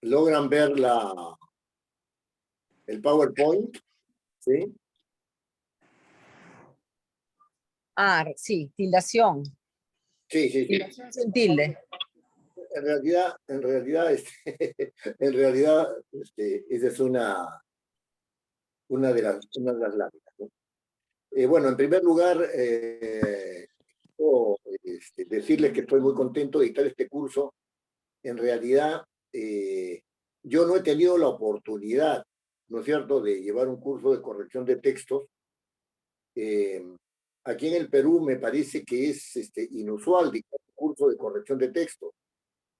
¿Logran ver el PowerPoint? ¿Sí? Ah, sí, tildación. Sí, sí, sí. Tildación sin tilde. En realidad, esa es una de las láminas, ¿no? Bueno, en primer lugar, quiero, decirles que estoy muy contento de dictar este curso. En realidad, yo no he tenido la oportunidad, ¿no es cierto?, de llevar un curso de corrección de textos. Aquí en el Perú me parece que es inusual dictar un curso de corrección de textos.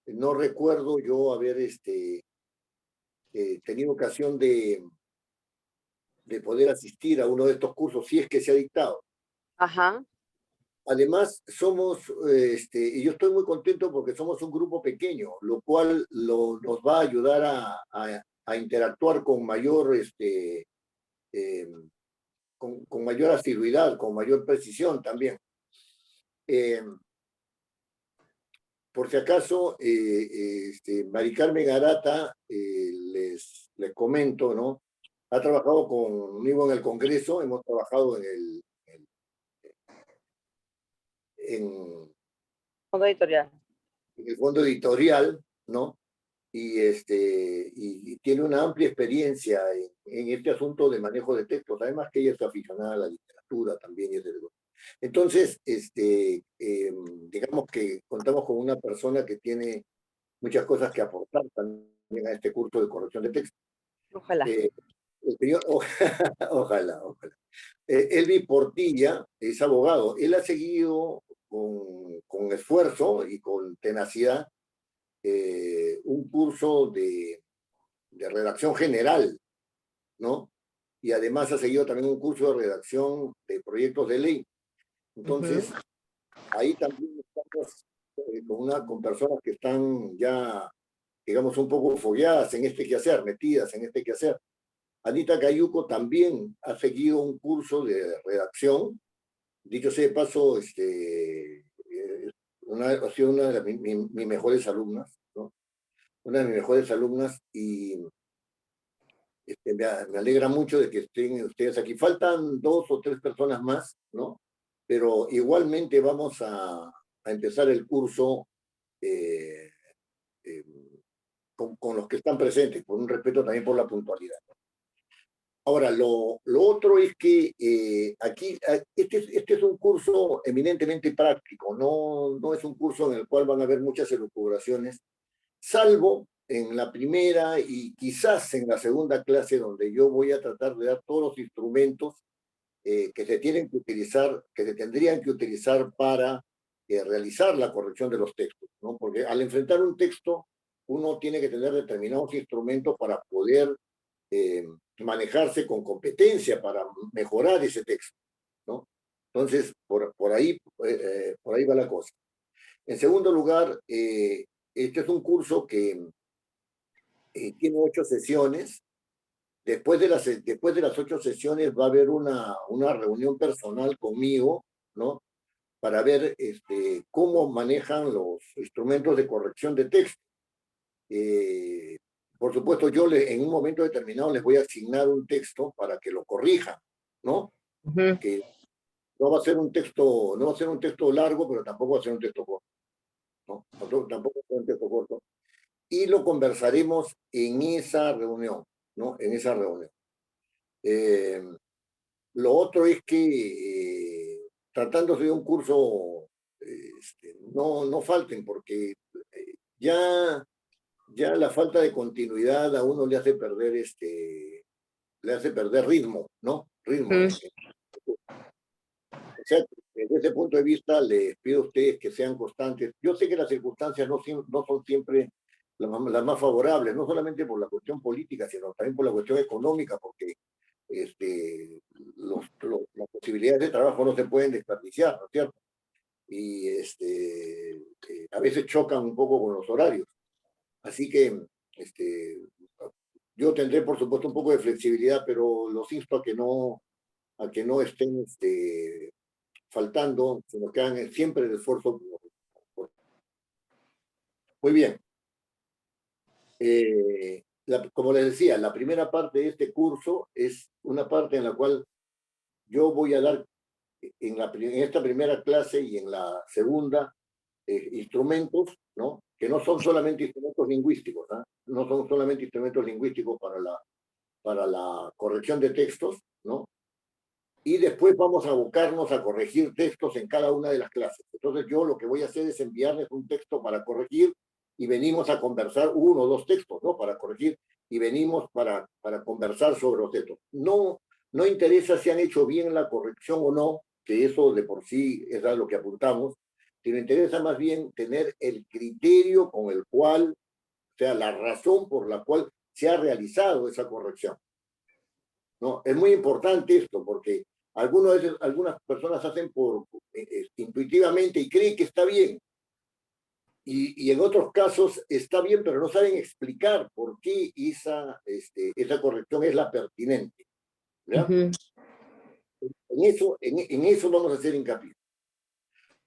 No recuerdo yo haber tenido ocasión de poder asistir a uno de estos cursos, si es que se ha dictado. Ajá. Además, y yo estoy muy contento porque somos un grupo pequeño, lo cual nos va a ayudar a interactuar con mayor, eh, con mayor asiduidad, con mayor precisión también. Por si acaso, Mari Carmen Arata, les comento, ¿no? Ha trabajado conmigo en el Congreso, hemos trabajado en Fondo editorial. el fondo editorial, ¿no? Y tiene una amplia experiencia en este asunto de manejo de textos, además que ella es aficionada a la literatura también. Entonces, digamos que contamos con una persona que tiene muchas cosas que aportar también a este curso de corrección de texto. Ojalá. El señor, ojalá. Elvi Portilla es abogado. Él ha seguido con esfuerzo y con tenacidad un curso de redacción general, ¿no? Y además ha seguido también un curso de redacción de proyectos de ley. Entonces, ahí también estamos con personas que están ya, digamos, un poco fogueadas en este quehacer, metidas en este quehacer. Anita Cayuco también ha seguido un curso de redacción. Dicho sea de paso, ha sido una de mis mejores alumnas, ¿no? Una de mis mejores alumnas, y me alegra mucho de que estén ustedes aquí. Faltan 2 o 3 personas más, ¿no? Pero igualmente vamos a empezar el curso eh, eh, con los que están presentes, por un respeto también por la puntualidad. Ahora, lo otro es que aquí, este es un curso eminentemente práctico, no es un curso en el cual van a haber muchas elucubraciones, salvo en la primera y quizás en la segunda clase, donde yo voy a tratar de dar todos los instrumentos que se tienen que utilizar, que se tendrían que utilizar para realizar la corrección de los textos, ¿no? Porque al enfrentar un texto, uno tiene que tener determinados instrumentos para poder manejarse con competencia, para mejorar ese texto, ¿no? Entonces, por ahí va la cosa. En segundo lugar, este es un curso que tiene 8 sesiones. Después de las 8 sesiones va a haber una reunión personal conmigo, ¿no? Para ver cómo manejan los instrumentos de corrección de texto. Por supuesto, yo en un momento determinado les voy a asignar un texto para que lo corrijan, ¿no? Que no va a ser un texto largo, pero tampoco va a ser un texto corto, ¿no? Tampoco va a ser un texto corto. Y lo conversaremos en esa reunión, ¿no? En esa reunión. Lo otro es que tratándose de un curso, no falten, porque ya la falta de continuidad a uno le hace perder ritmo, ¿no? Ritmo. O sea, desde ese punto de vista, les pido a ustedes que sean constantes. Yo sé que las circunstancias no son siempre las más favorables, no solamente por la cuestión política, sino también por la cuestión económica, porque las posibilidades de trabajo no se pueden desperdiciar, ¿no es cierto? y a veces chocan un poco con los horarios. Así que yo tendré, por supuesto, un poco de flexibilidad, pero los insto a que no estén faltando, sino que hagan siempre el esfuerzo. Muy bien. Como les decía, la primera parte de este curso es una parte en la cual yo voy a dar en esta primera clase y en la segunda instrumentos, ¿no? Que no son solamente instrumentos lingüísticos, ¿ah? No son solamente instrumentos lingüísticos para la corrección de textos, ¿no? Y después vamos a abocarnos a corregir textos en cada una de las clases. Entonces yo lo que voy a hacer es enviarles un texto para corregir y venimos a conversar uno o dos textos, ¿no? Para corregir y venimos para conversar sobre los textos. No, no interesa si han hecho bien la corrección o no, que eso de por sí es a lo que apuntamos, sino interesa más bien tener el criterio con el cual, o sea, la razón por la cual se ha realizado esa corrección, ¿no? Es muy importante esto porque algunas personas hacen intuitivamente y creen que está bien. Y en otros casos está bien, pero no saben explicar por qué esa corrección es la pertinente. ¿Ya? Ujú. En eso vamos a hacer hincapié.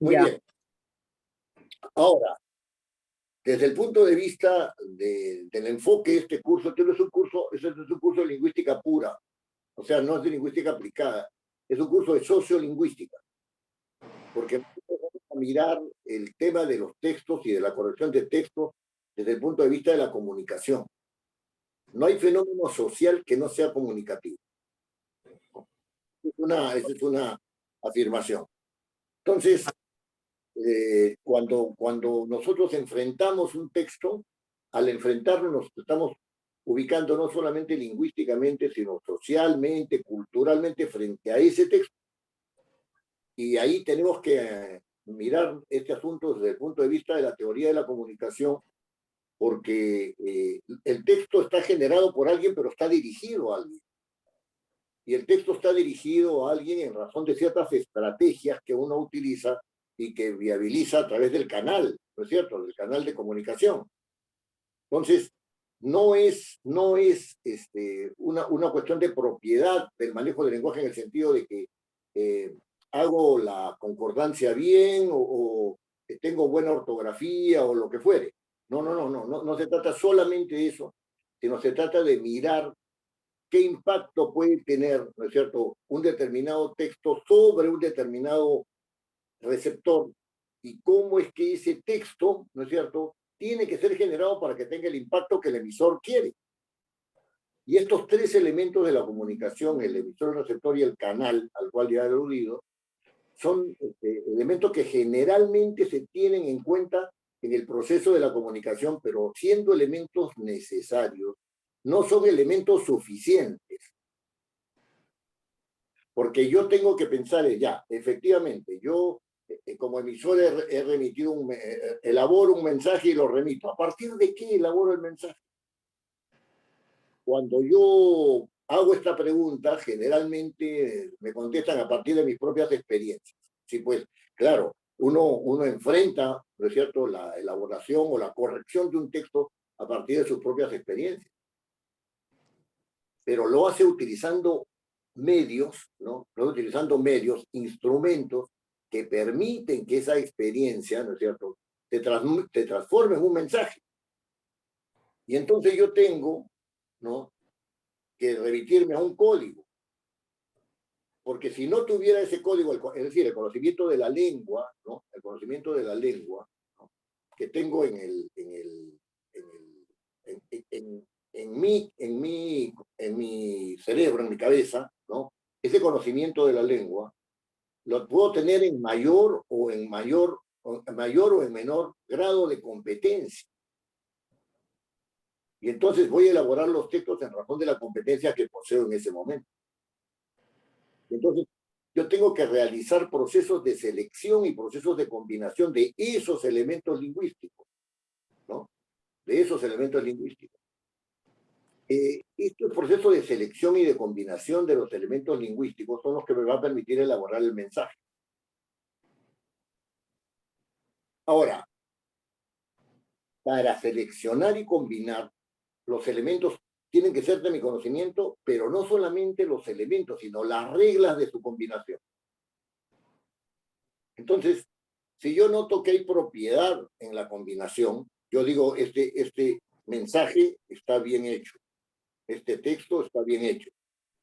Muy Ya. bien. Ahora, desde el punto de vista del enfoque de este curso, este no es un curso de lingüística pura, o sea, no es de lingüística aplicada, es un curso de sociolingüística, porque vamos a mirar el tema de los textos y de la corrección de textos desde el punto de vista de la comunicación. No hay fenómeno social que no sea comunicativo. Esa es una afirmación. Entonces, cuando nosotros enfrentamos un texto, al enfrentarlo nos estamos ubicando no solamente lingüísticamente, sino socialmente, culturalmente frente a ese texto. Y ahí tenemos que mirar este asunto desde el punto de vista de la teoría de la comunicación, porque el texto está generado por alguien, pero está dirigido a alguien. Y el texto está dirigido a alguien en razón de ciertas estrategias que uno utiliza y que viabiliza a través del canal, ¿no es cierto?, del canal de comunicación. Entonces, no es una cuestión de propiedad del manejo del lenguaje en el sentido de que hago la concordancia bien o tengo buena ortografía o lo que fuere. No se trata solamente de eso, sino se trata de mirar qué impacto puede tener, ¿no es cierto?, un determinado texto sobre un determinado receptor y cómo es que ese texto, ¿no es cierto?, tiene que ser generado para que tenga el impacto que el emisor quiere. Y estos tres elementos de la comunicación, el emisor, el receptor y el canal al cual ya he aludido, son elementos que generalmente se tienen en cuenta en el proceso de la comunicación, pero siendo elementos necesarios, no son elementos suficientes. Porque yo tengo que pensar, ya, efectivamente, yo como emisor he remitido elaboro un mensaje y lo remito. ¿A partir de qué elaboro el mensaje? Cuando yo hago esta pregunta, generalmente me contestan a partir de mis propias experiencias. Sí, pues, claro, uno enfrenta, ¿no es cierto?, la elaboración o la corrección de un texto a partir de sus propias experiencias. Pero lo hace utilizando medios, ¿no? Lo hace utilizando medios, instrumentos que permiten que esa experiencia, ¿no es cierto?, se transforme en un mensaje. Y entonces yo tengo, ¿no?, que remitirme a un código. Porque si no tuviera ese código, es decir, el conocimiento de la lengua, ¿no?, el conocimiento de la lengua, ¿no?, que tengo en mi cerebro, en mi cabeza, ¿no?, ese conocimiento de la lengua lo puedo tener en mayor o en menor grado de competencia. Y entonces voy a elaborar los textos en razón de la competencia que poseo en ese momento. Entonces, yo tengo que realizar procesos de selección y procesos de combinación de esos elementos lingüísticos, ¿no? De esos elementos lingüísticos. Estos procesos de selección y de combinación de los elementos lingüísticos son los que me van a permitir elaborar el mensaje. Ahora, para seleccionar y combinar, los elementos tienen que ser de mi conocimiento, pero no solamente los elementos, sino las reglas de su combinación. Entonces, si yo noto que hay propiedad en la combinación, yo digo, este mensaje está bien hecho, este texto está bien hecho.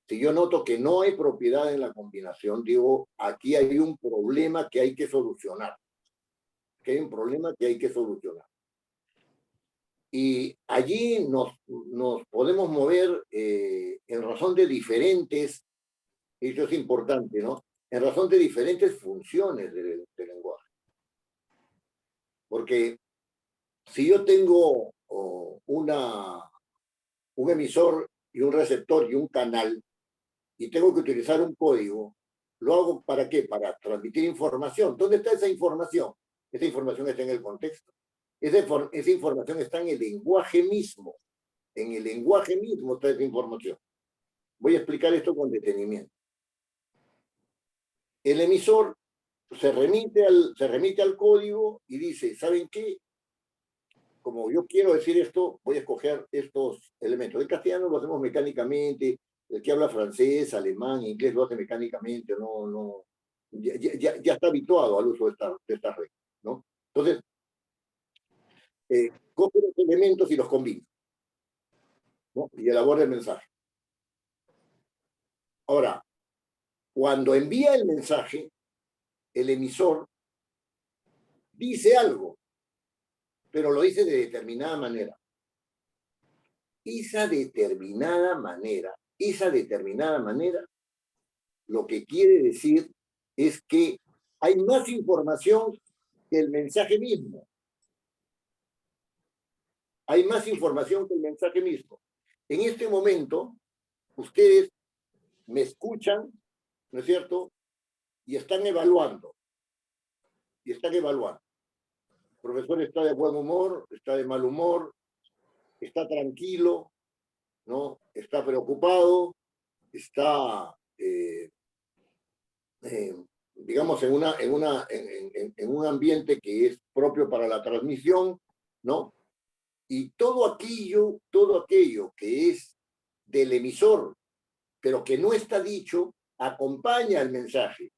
Si yo noto que no hay propiedad en la combinación, digo, aquí hay un problema que hay que solucionar. Que hay un problema que hay que solucionar. Y allí nos podemos mover en razón de diferentes, y eso es importante, ¿no? En razón de diferentes funciones del lenguaje. Porque si yo tengo un emisor y un receptor y un canal, y tengo que utilizar un código, ¿lo hago para qué? Para transmitir información. ¿Dónde está esa información? Esa información está en el contexto. Esa información está en el lenguaje mismo. En el lenguaje mismo está esa información. Voy a explicar esto con detenimiento. El emisor se remite al código y dice, ¿saben qué? Como yo quiero decir esto, voy a escoger estos elementos. En castellano lo hacemos mecánicamente, el que habla francés, alemán, inglés lo hace mecánicamente, ya está habituado al uso de estas reglas, ¿no? Entonces, coge los elementos y los combina, ¿no? Y elabora el mensaje. Ahora, cuando envía el mensaje, el emisor dice algo, pero lo dice de determinada manera. Esa determinada manera, lo que quiere decir es que hay más información que el mensaje mismo. Hay más información que el mensaje mismo. En este momento, ustedes me escuchan, ¿no es cierto? Y están evaluando. El profesor está de buen humor, está de mal humor, está tranquilo, ¿no? Está preocupado, está, digamos, en un ambiente que es propio para la transmisión, ¿no? Y todo aquello que es del emisor, pero que no está dicho, acompaña el mensaje.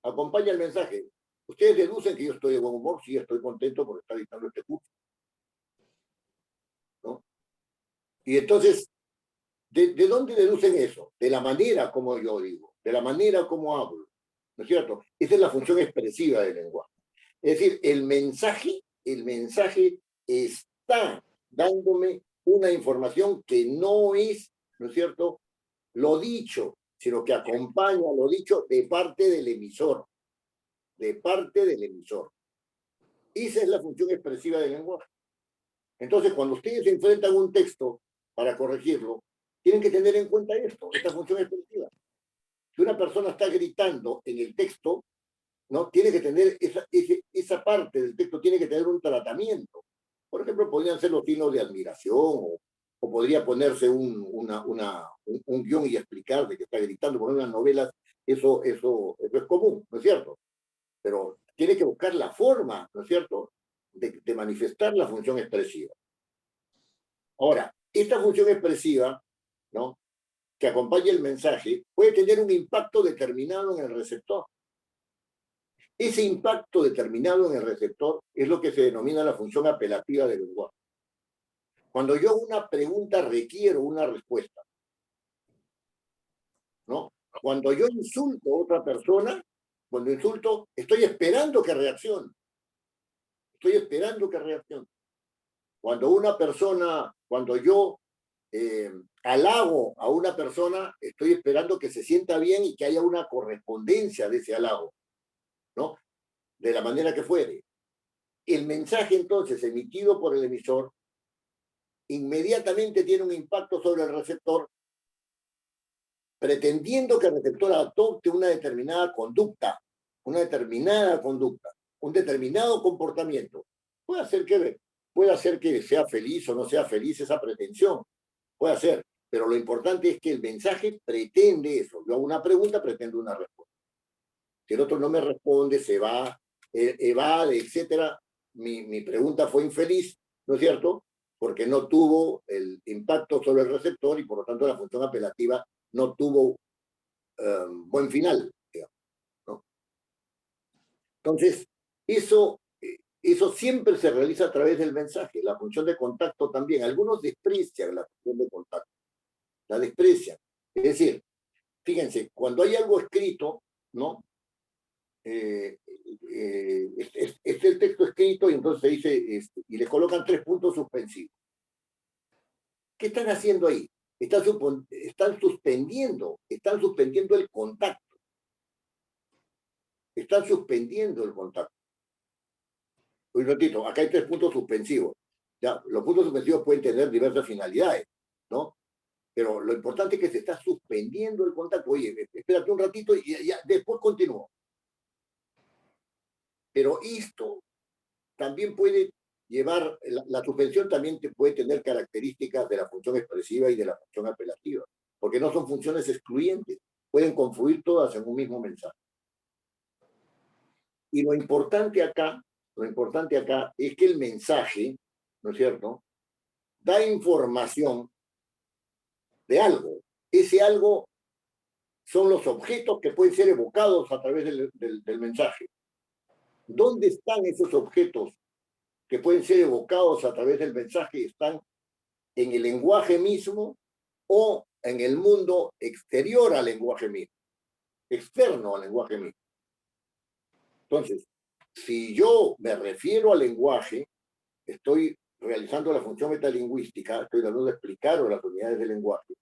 Acompaña el mensaje. Ustedes deducen que yo estoy de buen humor, sí, estoy contento por estar dictando este curso, ¿no? Y entonces, ¿de dónde deducen eso? De la manera como yo digo, de la manera como hablo, ¿no es cierto? Esa es la función expresiva del lenguaje. Es decir, el mensaje está dándome una información que no es, ¿no es cierto?, lo dicho, sino que acompaña lo dicho de parte del emisor. De parte del emisor. Esa es la función expresiva del lenguaje. Entonces, cuando ustedes enfrentan un texto para corregirlo, tienen que tener en cuenta esto, esta función expresiva. Si una persona está gritando en el texto, ¿no? Tiene que tener esa parte del texto, tiene que tener un tratamiento. Por ejemplo, podrían ser los signos de admiración o podría ponerse un guión y explicar de que está gritando. Por unas novelas eso es común, ¿no es cierto? Pero tiene que buscar la forma, ¿no es cierto?, de manifestar la función expresiva. Ahora, esta función expresiva, ¿no?, que acompaña el mensaje, puede tener un impacto determinado en el receptor. Ese impacto determinado en el receptor es lo que se denomina la función apelativa del lenguaje. Cuando yo hago una pregunta requiero una respuesta, ¿no? Cuando yo insulto a otra persona, cuando insulto, estoy esperando que reaccione. Cuando yo halago a una persona, estoy esperando que se sienta bien y que haya una correspondencia de ese halago, ¿no? De la manera que fuere. El mensaje, entonces, emitido por el emisor, inmediatamente tiene un impacto sobre el receptor, pretendiendo que el receptor adopte una determinada conducta, un determinado comportamiento. Puede hacer que sea feliz o no sea feliz esa pretensión, puede ser, pero lo importante es que el mensaje pretende eso. Yo hago una pregunta, pretendo una respuesta. Si el otro no me responde, se va, evade, etcétera, mi pregunta fue infeliz, ¿no es cierto? Porque no tuvo el impacto sobre el receptor y por lo tanto la función apelativa no tuvo buen final, digamos, ¿no? Entonces, eso siempre se realiza a través del mensaje, la función de contacto también. Algunos desprecian la función de contacto, la desprecian. Es decir, fíjense, cuando hay algo escrito, ¿no? Es el texto escrito y entonces se dice, y le colocan 3 puntos suspensivos. ¿Qué están haciendo ahí? Están suspendiendo el contacto. Están suspendiendo el contacto. Un ratito, acá hay 3 puntos suspensivos. Ya, los puntos suspensivos pueden tener diversas finalidades, ¿no? Pero lo importante es que se está suspendiendo el contacto. Oye, espérate un ratito y ya, después continúo. Pero esto también puede llevar, la suspensión también puede tener características de la función expresiva y de la función apelativa, porque no son funciones excluyentes, pueden confluir todas en un mismo mensaje. Y lo importante acá es que el mensaje, ¿no es cierto?, da información de algo. Ese algo son los objetos que pueden ser evocados a través del mensaje. ¿Dónde están esos objetos que pueden ser evocados a través del mensaje? Están en el lenguaje mismo o en el mundo exterior al lenguaje mismo, externo al lenguaje mismo. Entonces, si yo me refiero al lenguaje, estoy realizando la función metalingüística, estoy dando de explicar las unidades del lenguaje.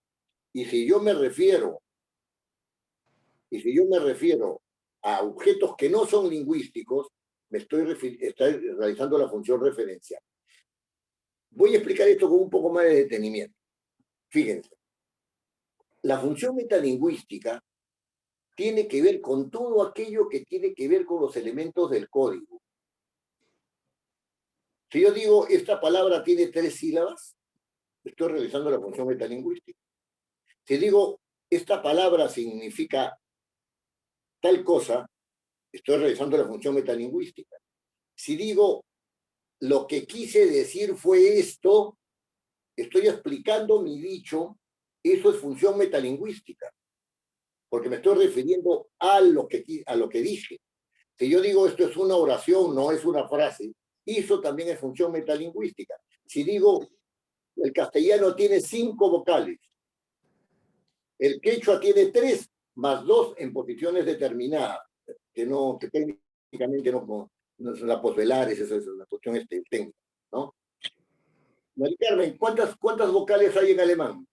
Y si yo me refiero a objetos que no son lingüísticos, estoy realizando la función referencial. Voy a explicar esto con un poco más de detenimiento. Fíjense, la función metalingüística tiene que ver con todo aquello que tiene que ver con los elementos del código. Si yo digo, esta palabra tiene 3 sílabas, estoy realizando la función metalingüística. Si digo, esta palabra significa tal cosa, estoy realizando la función metalingüística. Si digo, lo que quise decir fue esto, estoy explicando mi dicho, eso es función metalingüística, porque me estoy refiriendo a lo que dije. Si yo digo esto es una oración, no es una frase, eso también es función metalingüística. Si digo, el castellano tiene 5 vocales, el quechua tiene 3, más 2 en posiciones determinadas, que técnicamente no son las posvelares, eso es una cuestión técnica, ¿no? Mari Carmen, ¿cuántas vocales hay en alemán?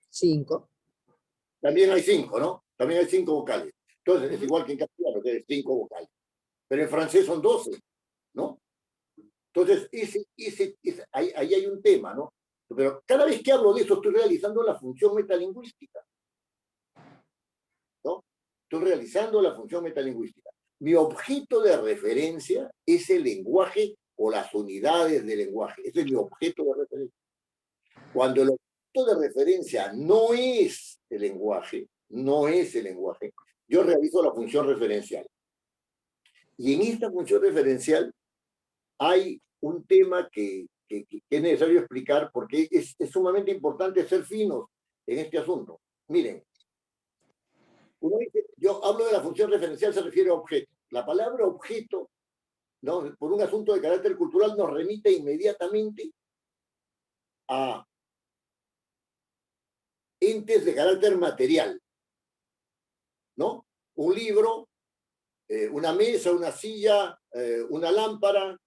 5. También hay 5, ¿no? También hay 5 vocales. Entonces es igual que en castellano, que es 5 vocales. Pero en francés son 12, ¿no? Entonces, ahí hay un tema, ¿no? Pero cada vez que hablo de eso, estoy realizando la función metalingüística, ¿no? Estoy realizando la función metalingüística. Mi objeto de referencia es el lenguaje o las unidades del lenguaje. Ese es mi objeto de referencia. Cuando el objeto de referencia no es el lenguaje, yo realizo la función referencial. Y en esta función referencial hay un tema que es necesario explicar porque es sumamente importante ser finos en este asunto. Miren, yo hablo de la función referencial, se refiere a objeto. La palabra objeto, ¿no?, por un asunto de carácter cultural, nos remite inmediatamente a entes de carácter material, ¿no? Un libro, una mesa, una silla, una lámpara,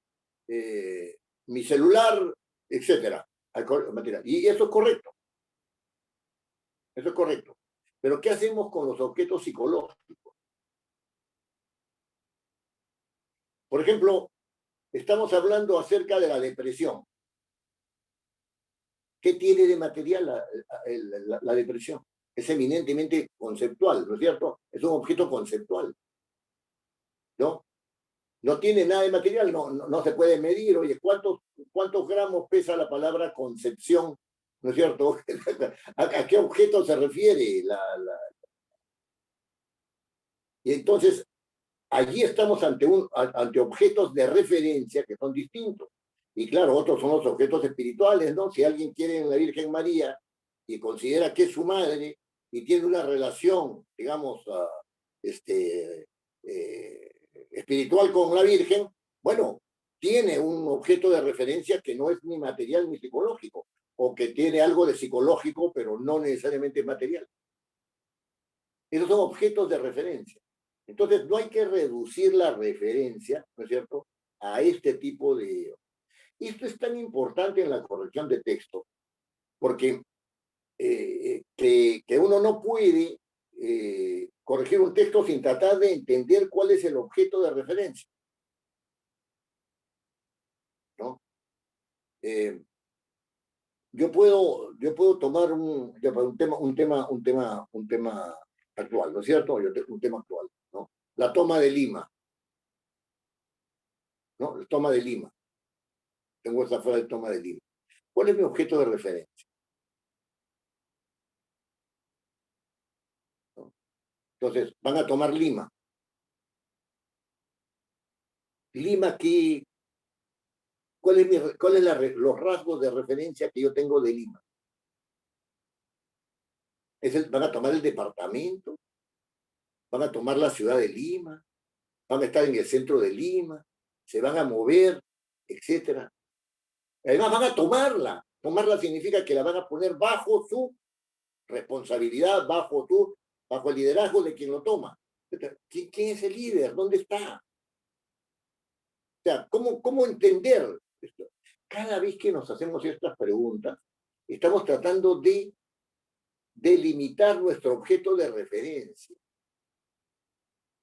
mi celular, etcétera. Y eso es correcto. Eso es correcto. Pero ¿qué hacemos con los objetos psicológicos? Por ejemplo, estamos hablando acerca de la depresión. ¿Qué tiene de material la depresión? Es eminentemente conceptual, ¿no es cierto? Es un objeto conceptual, ¿no? No tiene nada de material, no se puede medir. Oye, ¿cuántos gramos pesa la palabra concepción? ¿No es cierto? ¿A qué objeto se refiere? Y entonces, allí estamos ante objetos de referencia que son distintos. Y claro, otros son los objetos espirituales, ¿no? Si alguien quiere en la Virgen María y considera que es su madre y tiene una relación, digamos, espiritual con la Virgen, bueno, tiene un objeto de referencia que no es ni material ni psicológico, o que tiene algo de psicológico, pero no necesariamente material. Esos son objetos de referencia. Entonces, no hay que reducir la referencia, ¿no es cierto?, a este tipo de... Esto es tan importante en la corrección de texto, porque que uno no puede corregir un texto sin tratar de entender cuál es el objeto de referencia, ¿no? Yo puedo tomar un tema actual, ¿no es cierto? Un tema actual, ¿no? La toma de Lima, ¿no? La toma de Lima. Tengo esta frase de toma de Lima. ¿Cuál es mi objeto de referencia? ¿No? Entonces, van a tomar Lima. Lima, ¿cuál es los rasgos de referencia que yo tengo de Lima? Van a tomar el departamento, van a tomar la ciudad de Lima, van a estar en el centro de Lima, se van a mover, etcétera. Además, van a tomarla. Tomarla significa que la van a poner bajo su responsabilidad, bajo el liderazgo de quien lo toma. ¿Quién es el líder? ¿Dónde está? O sea, ¿cómo entender esto? Cada vez que nos hacemos estas preguntas, estamos tratando de delimitar nuestro objeto de referencia.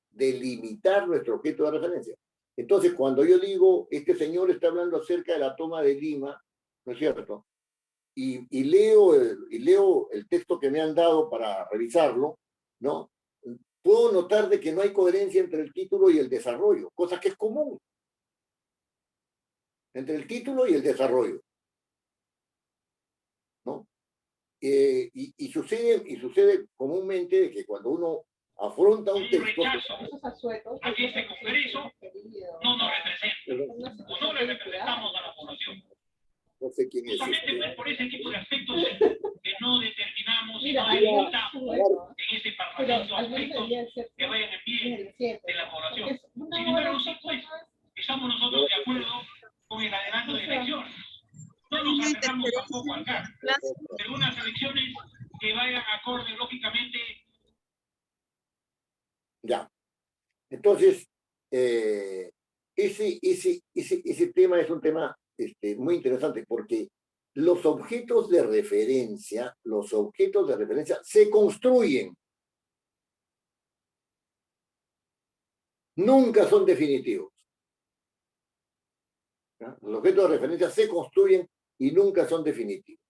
Delimitar nuestro objeto de referencia. Entonces, cuando yo digo, este señor está hablando acerca de la toma de Lima, ¿no es cierto? Y leo el texto que me han dado para revisarlo, ¿no? Puedo notar de que no hay coherencia entre el título y el desarrollo, cosa que es común. Entre el título y el desarrollo, ¿no? Y sucede comúnmente de que cuando uno afronta un texto... A que este Congreso no nos representa, o no le representamos a la población. No sé quién es. Justamente por ese tipo de aspectos que no determinamos y no delimitamos en este Parlamento aspectos que vayan en pie de la población. Sin embargo, sí, pues, estamos nosotros de acuerdo con el adelanto de elecciones. No nos acercamos tampoco al cargo, pero unas elecciones que vayan acorde, lógicamente. Ya. Entonces, ese tema es un tema muy interesante porque los objetos de referencia se construyen. Nunca son definitivos. ¿Ya? Los objetos de referencia se construyen y nunca son definitivos.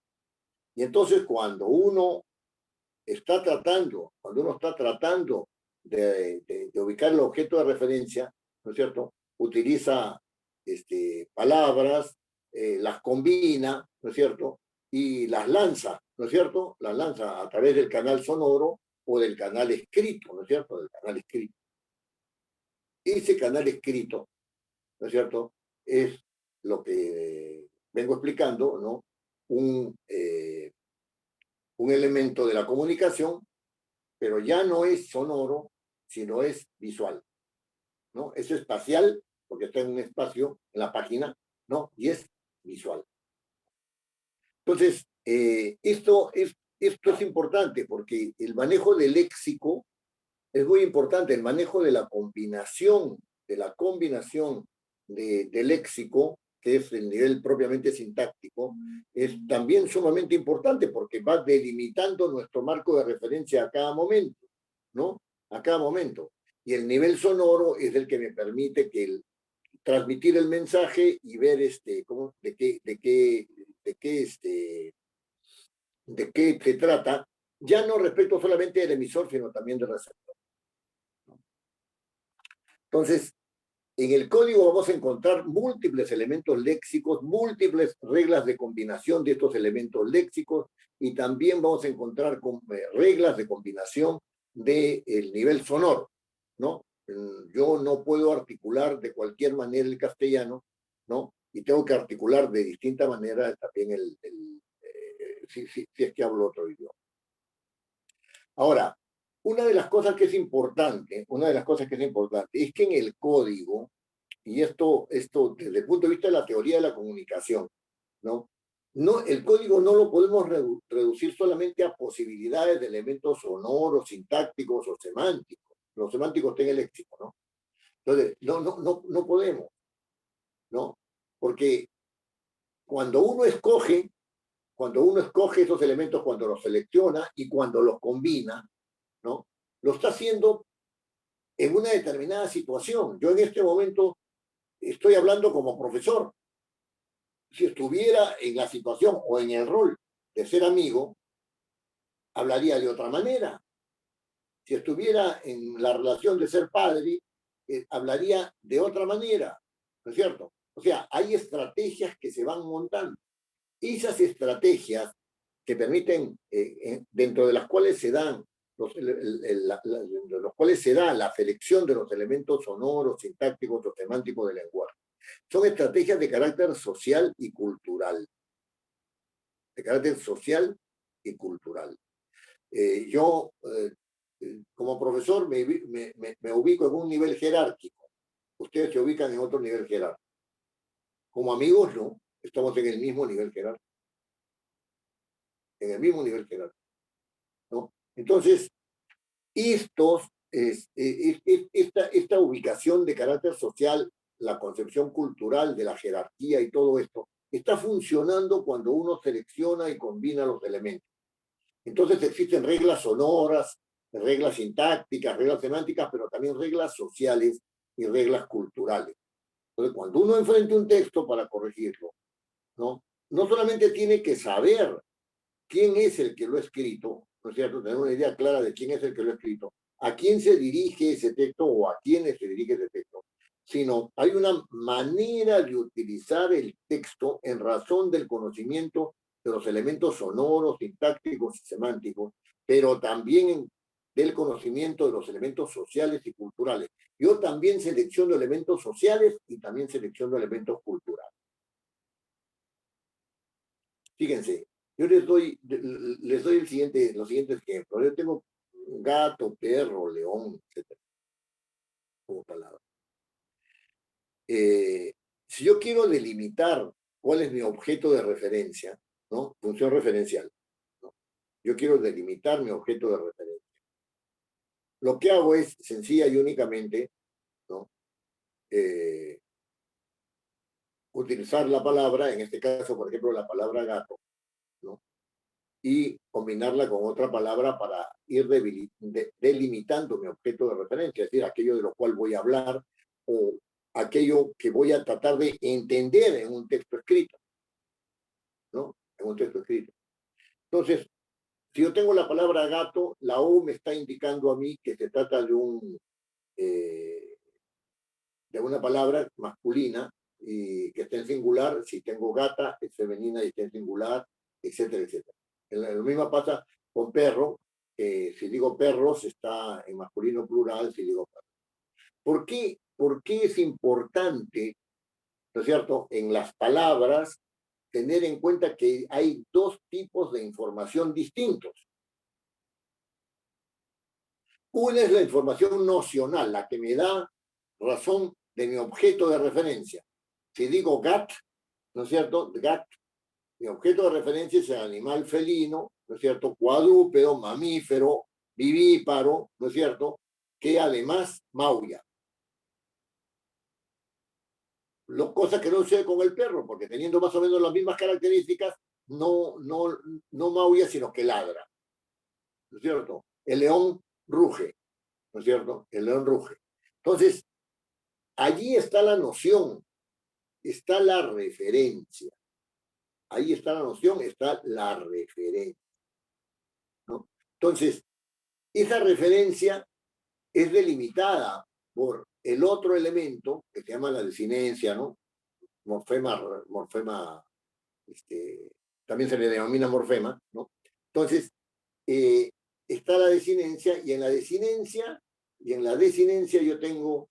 Y entonces cuando uno está tratando de ubicar el objeto de referencia, ¿no es cierto? Utiliza palabras, las combina, ¿no es cierto? Y las lanza, ¿no es cierto? Las lanza a través del canal sonoro o del canal escrito, ¿no es cierto? Del canal escrito. Ese canal escrito, ¿no es cierto? Es lo que vengo explicando, ¿no? Un elemento de la comunicación, pero ya no es sonoro, sino es visual, ¿no? Es espacial, porque está en un espacio, en la página, ¿no? Y es visual. Entonces, esto es importante, porque el manejo del léxico es muy importante, el manejo de la combinación de léxico, que es el nivel propiamente sintáctico, es también sumamente importante porque va delimitando nuestro marco de referencia a cada momento, ¿no? A cada momento. Y el nivel sonoro es el que me permite transmitir el mensaje y ver de qué se trata, ya no respecto solamente del emisor, sino también del receptor. Entonces, en el código vamos a encontrar múltiples elementos léxicos, múltiples reglas de combinación de estos elementos léxicos, y también vamos a encontrar reglas de combinación del nivel sonoro, ¿no? yo no puedo articular de cualquier manera el castellano, ¿no? Y tengo que articular de distinta manera también si es que hablo otro idioma. Ahora, una de las cosas que es importante es que en el código, y esto desde el punto de vista de la teoría de la comunicación, ¿no? El código no lo podemos reducir solamente a posibilidades de elementos sonoros, sintácticos o semánticos. Los semánticos tienen el léxico, ¿no? Entonces, no podemos, ¿no? Porque cuando uno escoge esos elementos, cuando los selecciona y cuando los combina, ¿no? Lo está haciendo en una determinada situación. Yo en este momento estoy hablando como profesor. Si estuviera en la situación o en el rol de ser amigo, hablaría de otra manera. Si estuviera en la relación de ser padre, hablaría de otra manera, ¿no es cierto? O sea, hay estrategias que se van montando. Esas estrategias que permiten, dentro de las cuales se dan los cuales se da la selección de los elementos sonoros, sintácticos o semánticos del lenguaje. Son estrategias de carácter social y cultural. De carácter social y cultural. Yo, como profesor, me ubico en un nivel jerárquico. Ustedes se ubican en otro nivel jerárquico. Como amigos, no. Estamos en el mismo nivel jerárquico. En el mismo nivel jerárquico, ¿no? Entonces, esta ubicación de carácter social, la concepción cultural de la jerarquía y todo esto, está funcionando cuando uno selecciona y combina los elementos. Entonces existen reglas sonoras, reglas sintácticas, reglas semánticas, pero también reglas sociales y reglas culturales. Entonces, cuando uno enfrenta un texto para corregirlo, ¿no? No solamente tiene que saber quién es el que lo ha escrito, ¿no es cierto? Tener una idea clara de quién es el que lo ha escrito, a quién se dirige ese texto o a quiénes se dirige ese texto, sino hay una manera de utilizar el texto en razón del conocimiento de los elementos sonoros, sintácticos y semánticos, pero también del conocimiento de los elementos sociales y culturales. Yo también selecciono elementos sociales y también selecciono elementos culturales. Fíjense, yo les doy los siguientes ejemplos. Yo tengo gato, perro, león, etc. Como palabras. Si yo quiero delimitar cuál es mi objeto de referencia, ¿no? Función referencial, ¿no? Yo quiero delimitar mi objeto de referencia. Lo que hago es sencilla y únicamente, ¿no? Utilizar la palabra, en este caso, por ejemplo, la palabra gato, ¿no? Y combinarla con otra palabra para ir delimitando mi objeto de referencia, es decir, aquello de lo cual voy a hablar o aquello que voy a tratar de entender en un texto escrito, ¿no? En un texto escrito. Entonces, si yo tengo la palabra gato, la O me está indicando a mí que se trata de una palabra masculina y que está en singular. Si tengo gata, es femenina y está en singular, etcétera, etcétera. Lo mismo pasa con perro. Si digo perros, está en masculino plural, si digo perro. ¿Por qué es importante, ¿no es cierto?, en las palabras, tener en cuenta que hay dos tipos de información distintos? Una es la información nocional, la que me da razón de mi objeto de referencia. Si digo gat, ¿no es cierto?, gat, mi objeto de referencia es el animal felino, ¿no es cierto?, cuadrúpedo, mamífero, vivíparo, ¿no es cierto?, que además maulla. Cosa que no sucede con el perro, porque teniendo más o menos las mismas características, no maulla, sino que ladra, ¿no es cierto? El león ruge, ¿no es cierto? El león ruge. Entonces, allí está la noción, está la referencia. Ahí está la noción, está la referencia, ¿no? Entonces, esa referencia es delimitada por el otro elemento que se llama la desinencia, ¿no? Morfema, también se le denomina morfema, ¿no? Entonces, está la desinencia, y en la desinencia Y en la desinencia yo tengo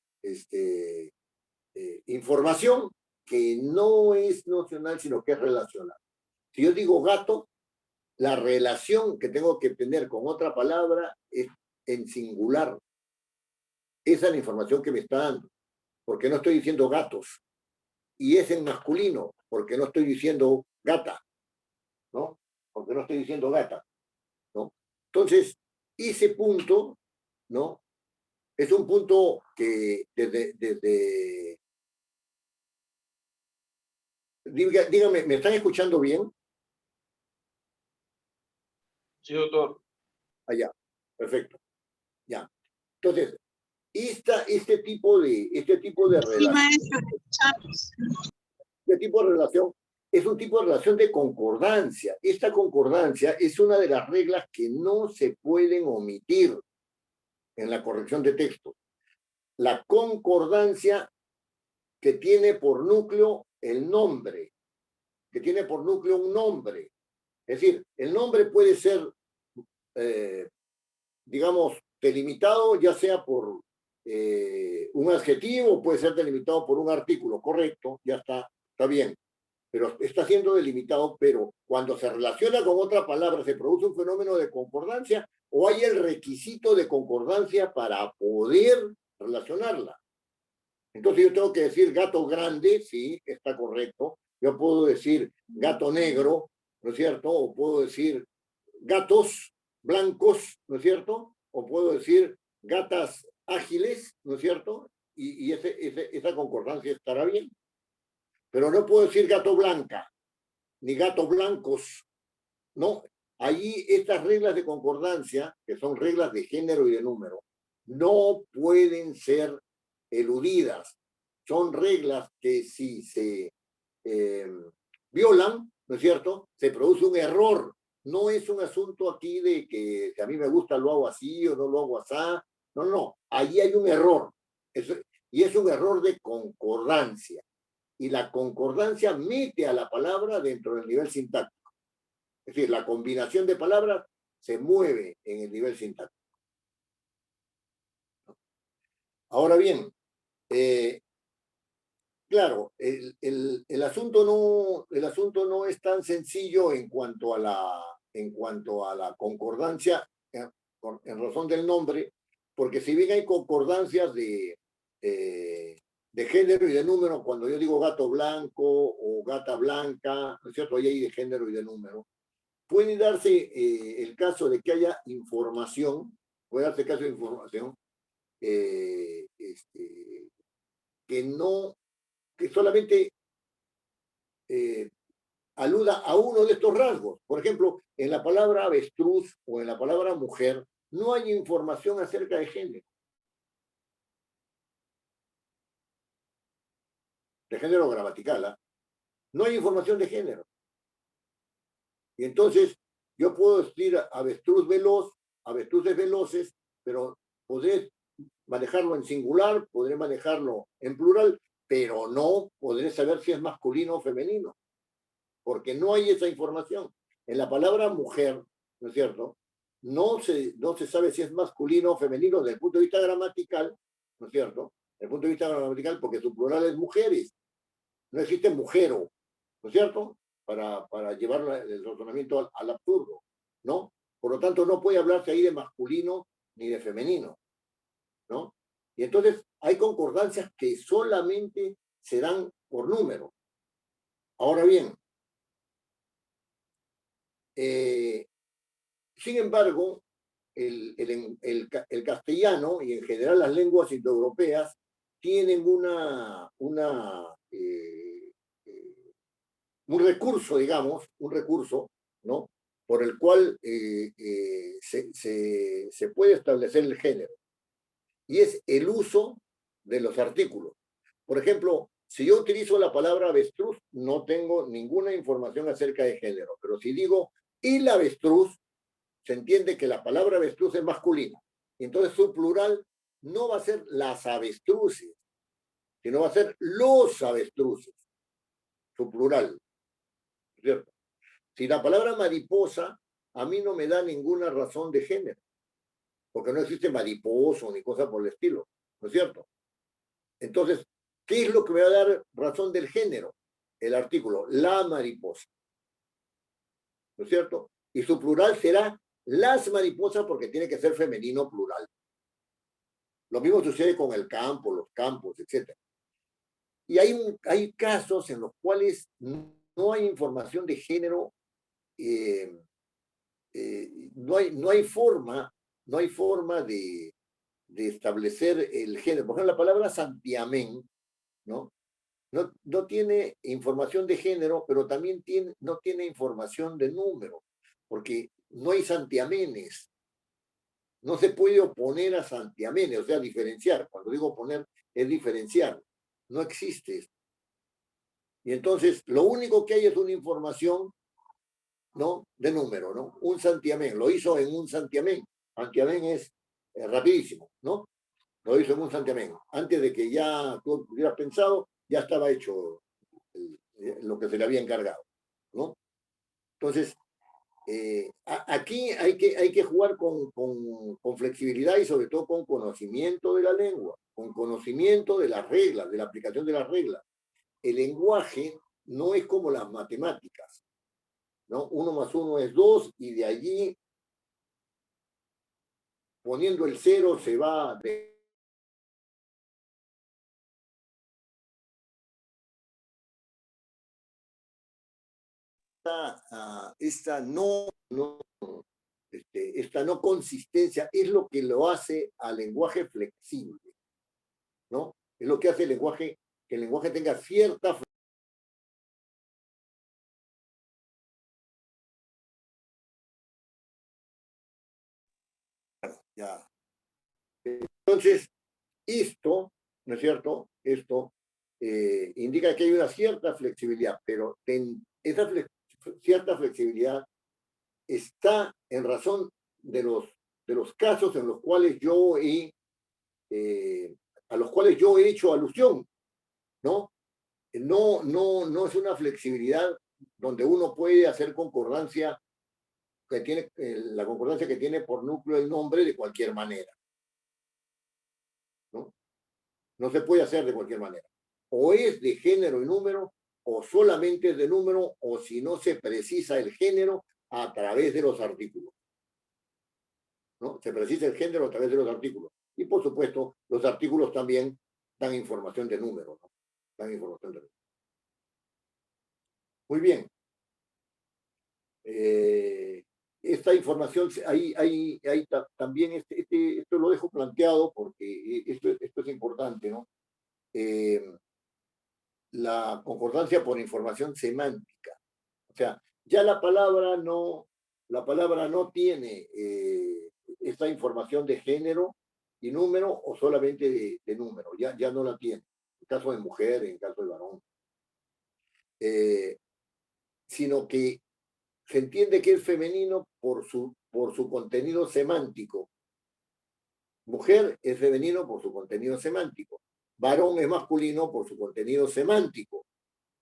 información que no es nocional, sino que es relacional. Si yo digo gato, la relación que tengo que tener con otra palabra es en singular. Esa es la información que me está dando, porque no estoy diciendo gatos. Y es en masculino, porque no estoy diciendo gata, ¿no? Porque no estoy diciendo gata, ¿no? Entonces, ese punto, ¿no? Es un punto que dígame, ¿me están escuchando bien? Sí, doctor. Allá, perfecto. Ya. Entonces, este tipo de relación es un tipo de relación de concordancia. Esta concordancia es una de las reglas que no se pueden omitir en la corrección de texto. La concordancia que tiene por núcleo el nombre, que tiene por núcleo un nombre. Es decir, el nombre puede ser, digamos, delimitado ya sea por un adjetivo, puede ser delimitado por un artículo, correcto, ya está bien. Pero está siendo delimitado, pero cuando se relaciona con otra palabra, se produce un fenómeno de concordancia o hay el requisito de concordancia para poder relacionarla. Entonces yo tengo que decir gato grande, sí, está correcto. Yo puedo decir gato negro, ¿no es cierto? O puedo decir gatos blancos, ¿no es cierto? O puedo decir gatas ágiles, ¿no es cierto? Y esa concordancia estará bien. Pero no puedo decir gato blanca, ni gato blancos, ¿no? Allí estas reglas de concordancia, que son reglas de género y de número, no pueden ser eludidas. Son reglas que si se violan, ¿no es cierto?, se produce un error. No es un asunto aquí de que si a mí me gusta lo hago así o no lo hago así. No, no, allí hay un error. Y es un error de concordancia. Y la concordancia mete a la palabra dentro del nivel sintáctico. Es decir, la combinación de palabras se mueve en el nivel sintáctico. Ahora bien, claro, el asunto no es tan sencillo en cuanto a la concordancia en razón del nombre, porque si bien hay concordancias de género y de número, cuando yo digo gato blanco o gata blanca, ¿no es cierto? Ahí hay de género y de número. Puede darse el caso de que haya información, puede darse el caso de información que solamente aluda a uno de estos rasgos. Por ejemplo, en la palabra avestruz o en la palabra mujer no hay información acerca de género. De género gramatical, ¿eh? No hay información de género. Y entonces yo puedo decir avestruz veloz, avestruces veloces, pero podré manejarlo en singular, podré manejarlo en plural, pero no podré saber si es masculino o femenino, porque no hay esa información. En la palabra mujer, ¿no es cierto?, no se sabe si es masculino o femenino desde el punto de vista gramatical, ¿no es cierto?, desde el punto de vista gramatical, porque su plural es mujeres. No existe mujero, ¿no es cierto?, para llevar el razonamiento al absurdo, ¿no? Por lo tanto, no puede hablarse ahí de masculino ni de femenino, ¿no? Y entonces hay concordancias que solamente se dan por número. Ahora bien, sin embargo, el castellano y en general las lenguas indoeuropeas tienen un recurso, digamos, ¿no?, por el cual se puede establecer el género. Y es el uso de los artículos. Por ejemplo, si yo utilizo la palabra avestruz, no tengo ninguna información acerca de género. Pero si digo el avestruz, se entiende que la palabra avestruz es masculina. Y entonces su plural no va a ser las avestruces, sino va a ser los avestruces, su plural.. Si la palabra mariposa a mí no me da ninguna razón de género. porque no existe mariposo ni cosa por el estilo, ¿no es cierto? Entonces, ¿qué es lo que me va a dar razón del género? El artículo, la mariposa, ¿no es cierto? Y su plural será las mariposas porque tiene que ser femenino plural. Lo mismo sucede con el campo, los campos, etc. Y hay casos en los cuales no hay información de género, no hay forma de establecer el género. Por ejemplo, la palabra santiamén, ¿no? No tiene información de género, pero también no tiene información de número, porque no hay santiamenes. No se puede oponer a santiamenes, o sea, diferenciar. Cuando digo oponer, es diferenciar. No existe esto. Y entonces, lo único que hay es una información, ¿no?, de número, ¿no? Un santiamén. Lo hizo en un santiamén. Santiamén es rapidísimo, ¿no? Lo hizo en un santiamén. Antes de que ya tú hubieras pensado, ya estaba hecho lo que se le había encargado, ¿no? Entonces, aquí hay que jugar con flexibilidad y sobre todo con conocimiento de la lengua, con conocimiento de las reglas, de la aplicación de las reglas. El lenguaje no es como las matemáticas, ¿no? 1 más 1 es 2 y de allí, poniendo el 0, se va de esta no consistencia es lo que lo hace al lenguaje flexible, ¿no? Es lo que hace el lenguaje, que el lenguaje tenga cierta ya. Entonces, esto, ¿no es cierto? Esto indica que hay una cierta flexibilidad, pero esa cierta flexibilidad está en razón de los casos en los cuales a los cuales yo he hecho alusión, ¿no? No es una flexibilidad donde uno puede hacer concordancia que tiene, la concordancia que tiene por núcleo el nombre de cualquier manera, ¿no? No se puede hacer de cualquier manera. O es de género y número, o solamente es de número, o si no se precisa el género a través de los artículos, ¿no? Se precisa el género a través de los artículos. Y por supuesto, los artículos también dan información de número, ¿no? Dan información de número. Muy bien. Esta información, también esto lo dejo planteado porque esto es importante, ¿no? La concordancia por información semántica. O sea, ya la palabra no tiene esta información de género y número o solamente de número, ya no la tiene. En caso de mujer, en caso de varón. Sino que se entiende que es femenino por su contenido semántico. Mujer es femenino por su contenido semántico. Varón es masculino por su contenido semántico.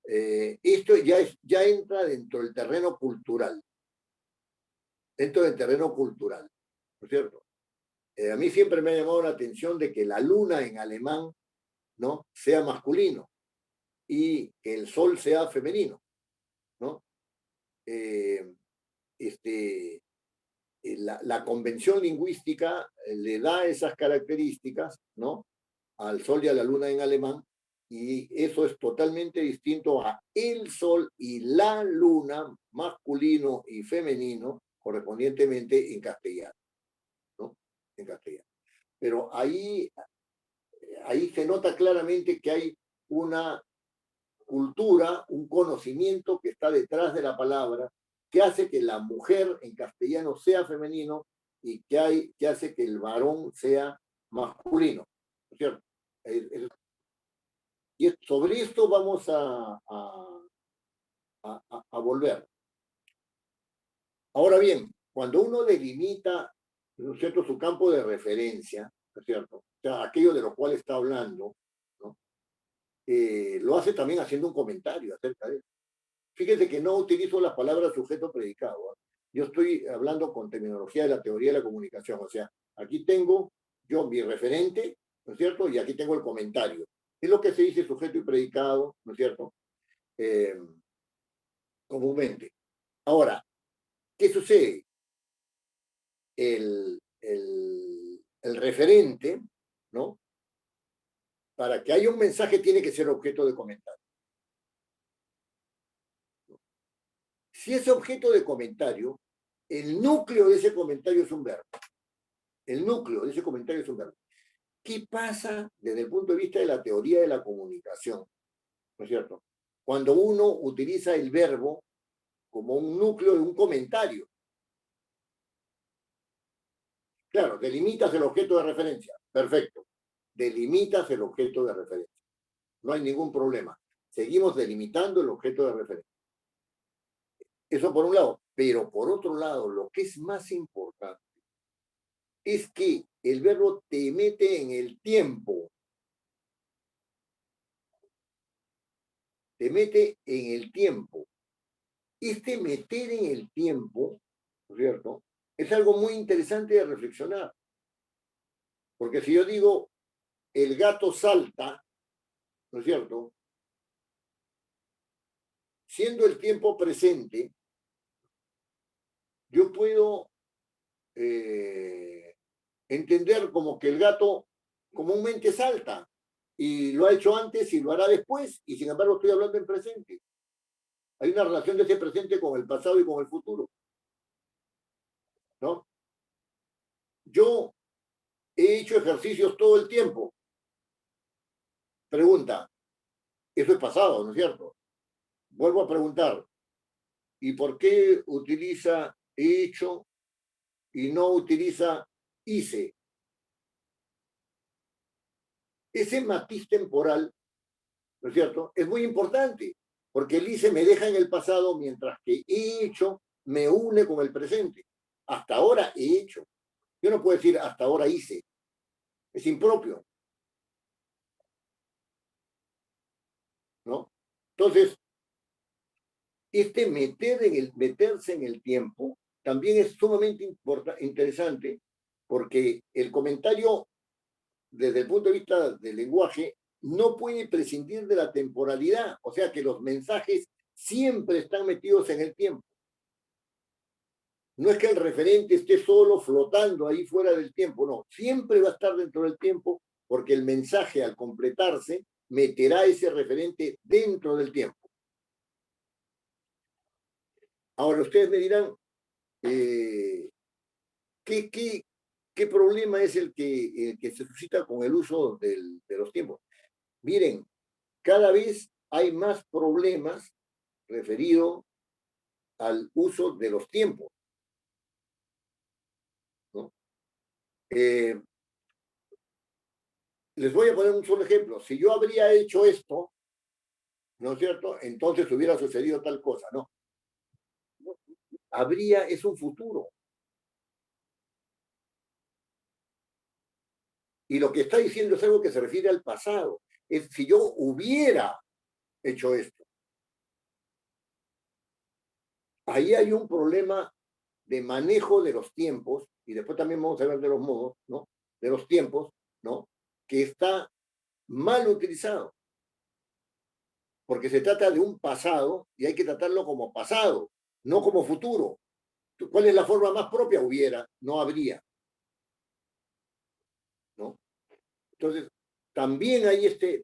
Esto ya entra dentro del terreno cultural. Dentro del terreno cultural, ¿no es cierto? A mí siempre me ha llamado la atención de que la luna en alemán, ¿no?, sea masculino y que el sol sea femenino, ¿no? La convención lingüística le da esas características, ¿no?, al sol y a la luna en alemán, y eso es totalmente distinto a el sol y la luna, masculino y femenino, correspondientemente en castellano, ¿no? En castellano. Pero ahí se nota claramente que hay una cultura, un conocimiento que está detrás de la palabra, que hace que la mujer en castellano sea femenino y que hace que el varón sea masculino, ¿no es cierto? Y sobre esto vamos a volver. Ahora bien, cuando uno delimita, ¿no es cierto?, su campo de referencia, ¿no es cierto?, o sea, aquello de lo cual está hablando, ¿no?, lo hace también haciendo un comentario acerca de eso. Fíjense que no utilizo las palabras sujeto predicado, ¿eh? Yo estoy hablando con terminología de la teoría de la comunicación, o sea, Aquí tengo yo mi referente, ¿no es cierto? Y aquí tengo el comentario. Es lo que se dice sujeto y predicado, ¿no es cierto? Comúnmente. Ahora, ¿qué sucede? El referente, ¿no? Para que haya un mensaje tiene que ser objeto de comentario. Si es objeto de comentario, el núcleo de ese comentario es un verbo. El núcleo de ese comentario es un verbo. ¿Qué pasa desde el punto de vista de la teoría de la comunicación? ¿No es cierto? Cuando uno utiliza el verbo como un núcleo de un comentario. Claro, delimitas el objeto de referencia. Perfecto. Delimitas el objeto de referencia. No hay ningún problema. Seguimos delimitando el objeto de referencia. Eso por un lado. Pero por otro lado, lo que es más importante es que el verbo te mete en el tiempo. Te mete en el tiempo. Este meter en el tiempo, ¿no es cierto?, es algo muy interesante de reflexionar. Porque si yo digo, el gato salta, ¿no es cierto?, siendo el tiempo presente, yo puedo entender como que el gato comúnmente salta, y lo ha hecho antes y lo hará después, y sin embargo estoy hablando en presente. Hay una relación de ese presente con el pasado y con el futuro, ¿no? Yo he hecho ejercicios todo el tiempo. Pregunta, eso es pasado, ¿no es cierto? Vuelvo a preguntar, ¿y por qué utiliza he hecho y no utiliza hice? Ese matiz temporal, ¿no es cierto?, es muy importante, porque el hice me deja en el pasado, mientras que he hecho me une con el presente. Hasta ahora he hecho. Yo no puedo decir hasta ahora hice. Es impropio, ¿no? Entonces, este meterse en el tiempo también es sumamente interesante, porque el comentario, desde el punto de vista del lenguaje, no puede prescindir de la temporalidad, o sea que los mensajes siempre están metidos en el tiempo. No es que el referente esté solo flotando ahí fuera del tiempo, no, siempre va a estar dentro del tiempo, porque el mensaje, al completarse, meterá ese referente dentro del tiempo. Ahora ustedes me dirán, ¿qué problema es el que se suscita con el uso de los tiempos? Miren, cada vez hay más problemas referidos al uso de los tiempos, ¿no? Les voy a poner un solo ejemplo. Si yo habría hecho esto, ¿no es cierto?, entonces hubiera sucedido tal cosa, ¿no? Habría es un futuro. Y lo que está diciendo es algo que se refiere al pasado. Es si yo hubiera hecho esto. Ahí hay un problema de manejo de los tiempos, y después también vamos a hablar de los modos, ¿no?, de los tiempos, ¿no?, que está mal utilizado. Porque se trata de un pasado y hay que tratarlo como pasado, no como futuro. ¿Cuál es la forma más propia? Hubiera, no habría, ¿no? Entonces, también hay este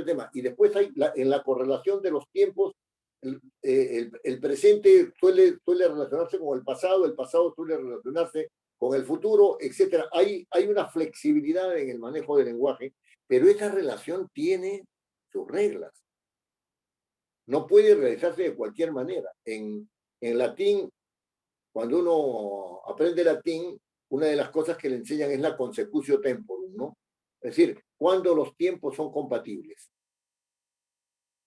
tema. Y después hay en la correlación de los tiempos, el presente suele relacionarse con el pasado suele relacionarse con el futuro, etc. Hay una flexibilidad en el manejo del lenguaje, pero esa relación tiene sus reglas. No puede realizarse de cualquier manera. En latín, cuando uno aprende latín, una de las cosas que le enseñan es la consecutio temporum, ¿no? Es decir, cuando los tiempos son compatibles.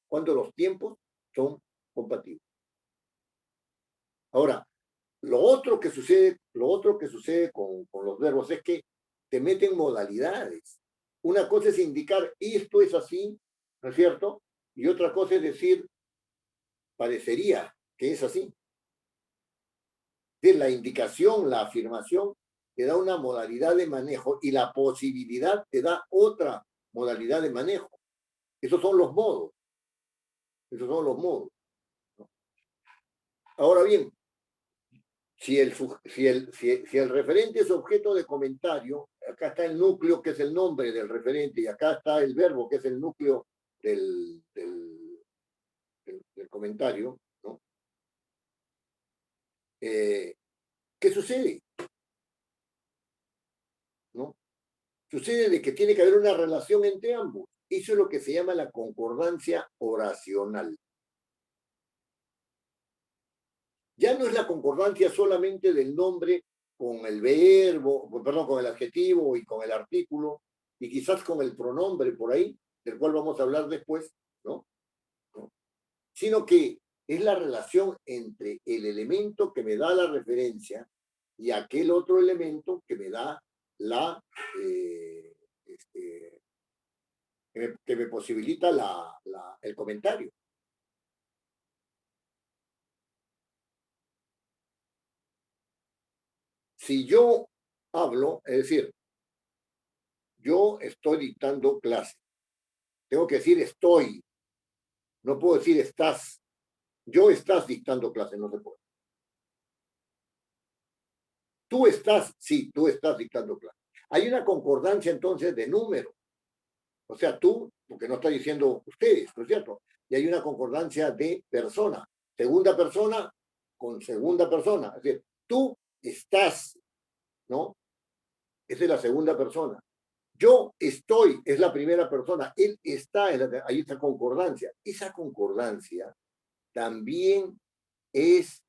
Cuando los tiempos son compatibles. Ahora, lo otro que sucede con los verbos es que te meten modalidades. Una cosa es indicar esto es así, ¿no es cierto? Y otra cosa es decir, parecería que es así. Es decir, la indicación, la afirmación te da una modalidad de manejo y la posibilidad te da otra modalidad de manejo. Esos son los modos. Esos son los modos, ¿no? Ahora bien, si el referente es objeto de comentario, acá está el núcleo, que es el nombre del referente, y acá está el verbo, que es el núcleo del comentario, ¿no? ¿Qué sucede? ¿No? Sucede de que tiene que haber una relación entre ambos. Eso es lo que se llama la concordancia oracional. Ya no es la concordancia solamente del nombre con el verbo, perdón, con el adjetivo y con el artículo, y quizás con el pronombre por ahí, del cual vamos a hablar después, ¿no? ¿No? Sino que es la relación entre el elemento que me da la referencia y aquel otro elemento que me da la, que me posibilita el comentario. Si yo hablo, es decir, yo estoy dictando clase, tengo que decir estoy, no puedo decir estás. Yo estás dictando clase, no se puede. Tú estás, sí, tú estás dictando clase. Hay una concordancia entonces de número. O sea, tú, porque no está diciendo ustedes, ¿no es cierto? Y hay una concordancia de persona. Segunda persona con segunda persona. Es decir, tú estás, ¿no? Esa es la segunda persona. Yo estoy, es la primera persona. Él está, ahí está concordancia. Esa concordancia también es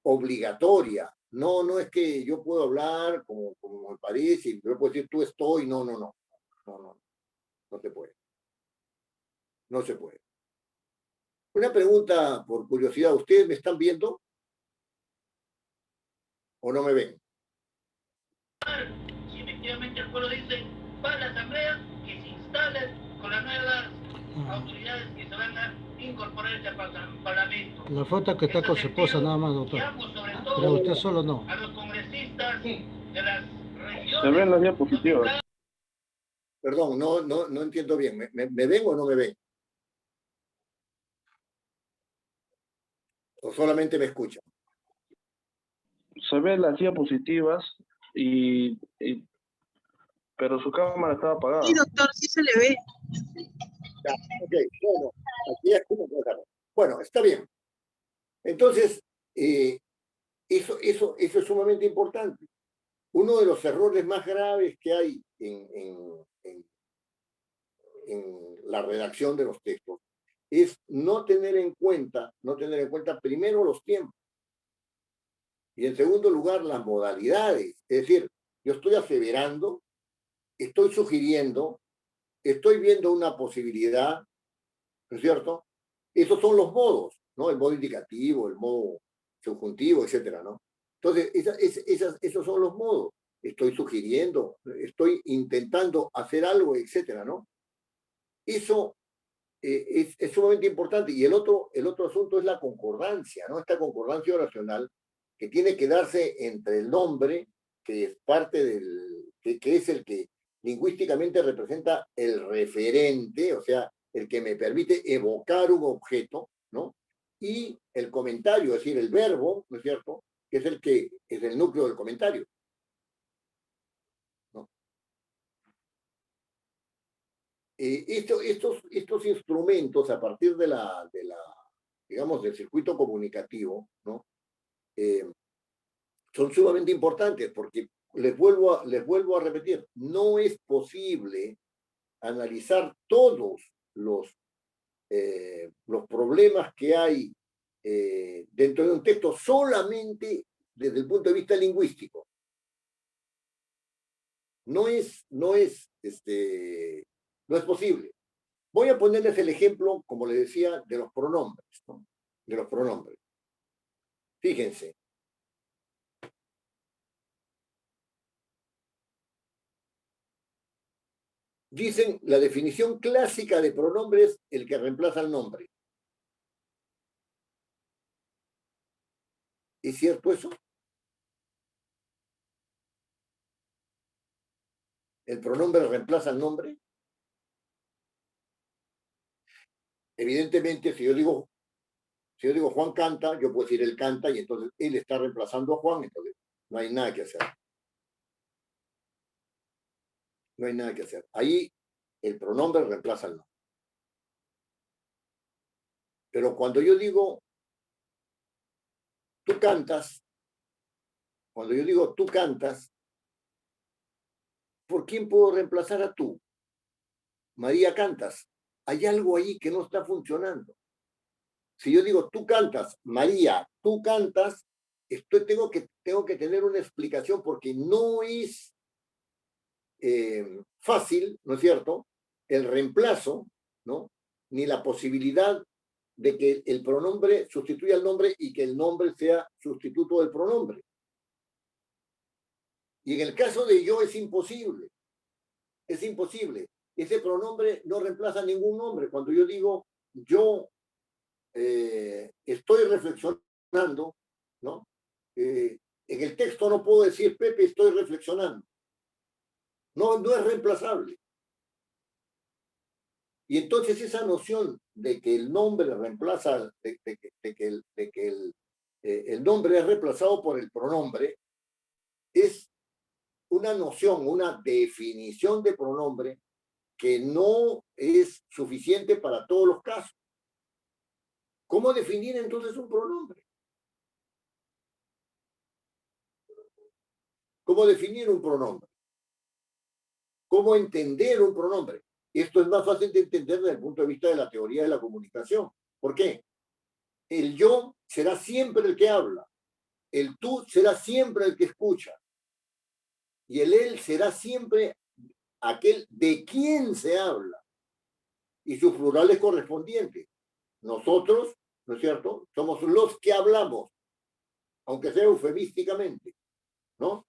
obligatoria. No, no es que yo puedo hablar como me parece, y yo puedo decir tú estoy, no, no, no. No, no, no se puede. No se puede. Una pregunta por curiosidad, ¿ustedes me están viendo o no me ven? Si efectivamente el pueblo dice, para la asamblea que se instale con las nuevas autoridades que se van a incorporar este parlamento. La foto que está con su esposa nada más, doctor. Pero usted solo no. A los congresistas de las regiones. Se ven las diapositivas. Perdón, no entiendo bien. ¿Me ven o no me ven? ¿O solamente me escuchan? Se ven las diapositivas pero su cámara estaba apagada. Sí, doctor, sí se le ve. Ya, ok, bueno, aquí es como bueno, está bien. Entonces, eso es sumamente importante. Uno de los errores más graves que hay en la redacción de los textos es no tener en cuenta primero los tiempos y en segundo lugar las modalidades. Es decir, yo estoy aseverando, estoy sugiriendo, estoy viendo una posibilidad, ¿no es cierto? Esos son los modos, ¿no? El modo indicativo, el modo subjuntivo, etcétera, ¿no? Entonces, esos son los modos. Estoy sugiriendo, estoy intentando hacer algo, etcétera, ¿no? Eso es sumamente importante. Y el otro asunto es la concordancia, ¿no? Esta concordancia oracional que tiene que darse entre el nombre, que es parte que es el que lingüísticamente representa el referente, o sea, el que me permite evocar un objeto, ¿no? Y el comentario, es decir, el verbo, ¿no es cierto?, que es el núcleo del comentario, ¿no? Estos instrumentos, a partir digamos, del circuito comunicativo, ¿no? Son sumamente importantes porque les vuelvo a repetir, no es posible analizar todos los problemas que hay dentro de un texto solamente desde el punto de vista lingüístico. No es posible. Voy a ponerles el ejemplo, como les decía, de los pronombres, ¿no? De los pronombres. Fíjense. Dicen, la definición clásica de pronombre es el que reemplaza el nombre. ¿Es cierto eso? ¿El pronombre reemplaza el nombre? Evidentemente, si yo digo Juan canta, yo puedo decir él canta y entonces él está reemplazando a Juan, entonces no hay nada que hacer. No hay nada que hacer. Ahí el pronombre reemplaza el nombre. Pero cuando yo digo tú cantas, cuando yo digo tú cantas, ¿por quién puedo reemplazar a tú? María cantas. Hay algo ahí que no está funcionando. Si yo digo tú cantas, María, tú cantas, tengo que tener una explicación porque no es fácil, ¿no es cierto?, el reemplazo, ¿no?, ni la posibilidad de que el pronombre sustituya al nombre y que el nombre sea sustituto del pronombre. Y en el caso de yo es imposible. Es imposible. Ese pronombre no reemplaza ningún nombre. Cuando yo digo yo estoy reflexionando, ¿no? En el texto no puedo decir Pepe estoy reflexionando. No es reemplazable. Y entonces esa noción de que el nombre reemplaza, de que el nombre es reemplazado por el pronombre, es una noción, una definición de pronombre que no es suficiente para todos los casos. ¿Cómo definir entonces un pronombre? ¿Cómo definir un pronombre? ¿Cómo entender un pronombre? Esto es más fácil de entender desde el punto de vista de la teoría de la comunicación. ¿Por qué? El yo será siempre el que habla. El tú será siempre el que escucha. Y el él será siempre aquel de quien se habla. Y sus plurales correspondientes. Nosotros, ¿no es cierto?, somos los que hablamos, aunque sea eufemísticamente, ¿no?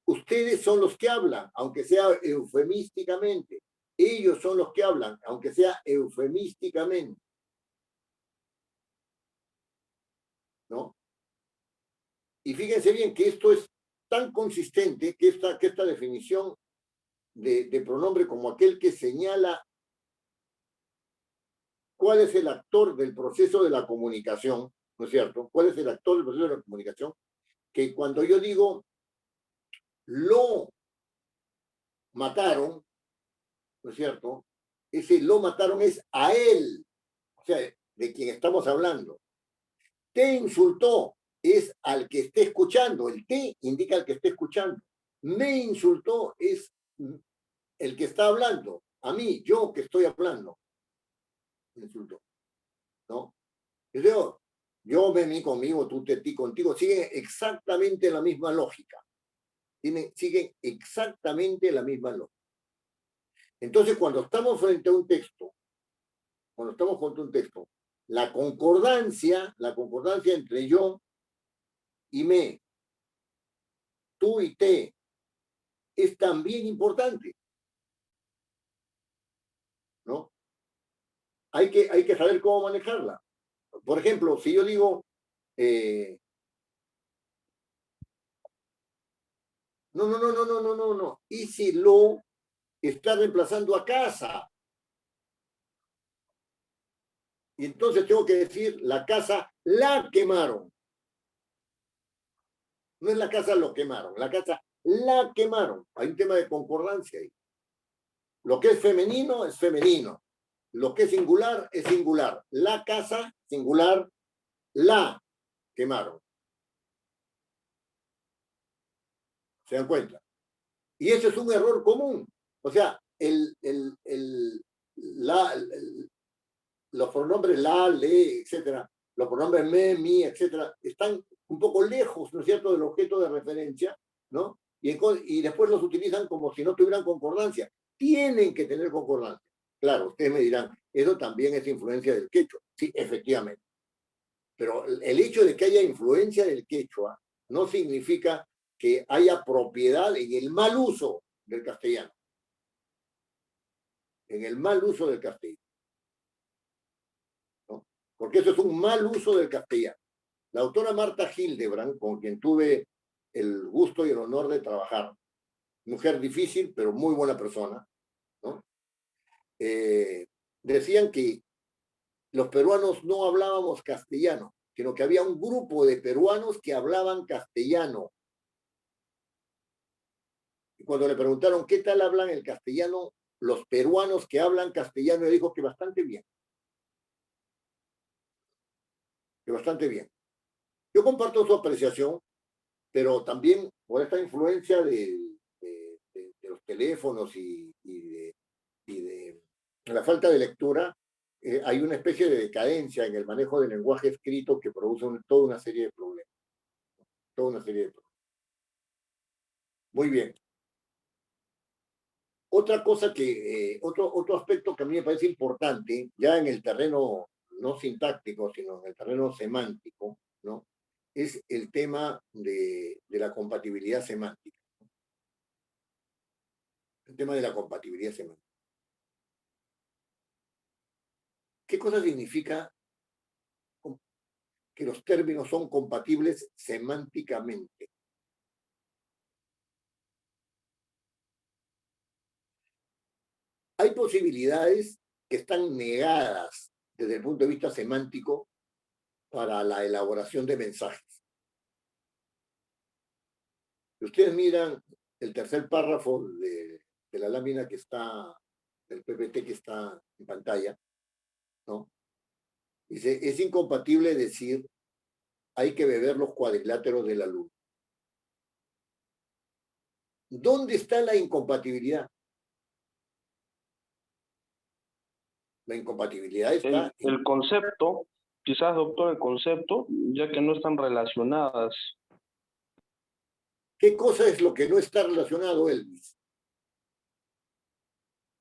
Ustedes son los que hablan, aunque sea eufemísticamente. Ellos son los que hablan, aunque sea eufemísticamente, ¿no? Y fíjense bien que esto es tan consistente que esta definición de pronombre como aquel que señala cuál es el actor del proceso de la comunicación, ¿no es cierto? ¿Cuál es el actor del proceso de la comunicación? Que cuando yo digo lo mataron, ¿no es cierto? Ese lo mataron es a él, o sea, de quien estamos hablando. Te insultó es al que esté escuchando, el te indica al que esté escuchando. Me insultó es el que está hablando, a mí, yo que estoy hablando. Me insultó, ¿no? Yo me mí conmigo, tú te ti contigo, siguen exactamente la misma lógica. Siguen exactamente la misma lógica. Entonces, cuando estamos frente a un texto, la concordancia entre yo y me, tú y te, es también importante, ¿no? Hay que saber cómo manejarla. Por ejemplo, si yo digo, no. Y si lo está reemplazando a casa. Y entonces tengo que decir, la casa la quemaron. No es la casa lo quemaron, la casa la quemaron. Hay un tema de concordancia ahí. Lo que es femenino es femenino. Lo que es singular es singular. La casa, singular, la quemaron. ¿Se dan cuenta? Y ese es un error común. O sea, los pronombres la, le, etcétera, los pronombres me, mi, etcétera, están un poco lejos, ¿no es cierto?, del objeto de referencia, ¿no? Y después los utilizan como si no tuvieran concordancia. Tienen que tener concordancia. Claro, ustedes me dirán, eso también es influencia del quechua. Sí, efectivamente. Pero el hecho de que haya influencia del quechua no significa que haya propiedad en el mal uso del castellano. En el mal uso del castellano. ¿No? Porque eso es un mal uso del castellano. La autora Marta Hildebrand, con quien tuve el gusto y el honor de trabajar, mujer difícil, pero muy buena persona, ¿no? Decían que los peruanos no hablábamos castellano, sino que había un grupo de peruanos que hablaban castellano. Y cuando le preguntaron qué tal hablan el castellano, los peruanos que hablan castellano, le dijo que bastante bien. Que bastante bien. Yo comparto su apreciación, pero también por esta influencia de los teléfonos y de la falta de lectura, hay una especie de decadencia en el manejo del lenguaje escrito que produce toda una serie de problemas. Toda una serie de problemas. Muy bien. Otra cosa otro aspecto que a mí me parece importante, ya en el terreno no sintáctico, sino en el terreno semántico, ¿no? Es el tema de la compatibilidad semántica. El tema de la compatibilidad semántica. ¿Qué cosa significa que los términos son compatibles semánticamente? Hay posibilidades que están negadas desde el punto de vista semántico para la elaboración de mensajes. Si ustedes miran el tercer párrafo de la lámina que está, del PPT que está en pantalla, ¿no? Dice, es incompatible decir, hay que beber los cuadriláteros de la luna. ¿Dónde está la incompatibilidad? La incompatibilidad está... El concepto, quizás, doctor, el concepto, ya que no están relacionadas. ¿Qué cosa es lo que no está relacionado, Elvis?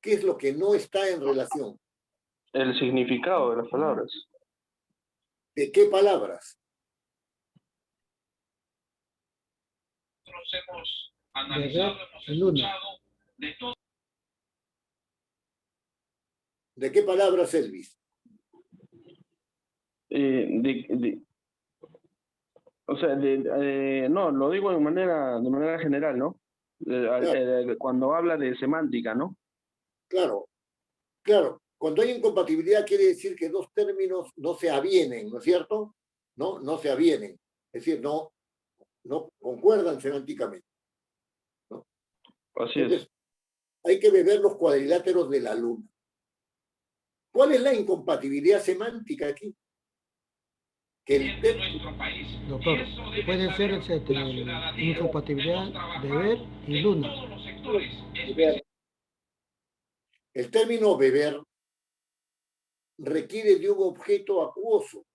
¿Qué es lo que no está en relación? El significado de las palabras. ¿De qué palabras? Nosotros hemos analizado, hemos escuchado de todo. ¿De qué palabras, Elvis? O sea, no, lo digo de manera general, ¿no? Claro. Cuando habla de semántica, ¿no? Claro, claro. Cuando hay incompatibilidad quiere decir que dos términos no se avienen, ¿no es cierto? No se avienen. Es decir, no concuerdan semánticamente, ¿no? Así Entonces, es. hay que beber los cuadriláteros de la luna. ¿Cuál es la incompatibilidad semántica aquí? Que el de nuestro país. Doctor, puede ser incompatibilidad de ver y luna. El término beber requiere de un objeto acuoso.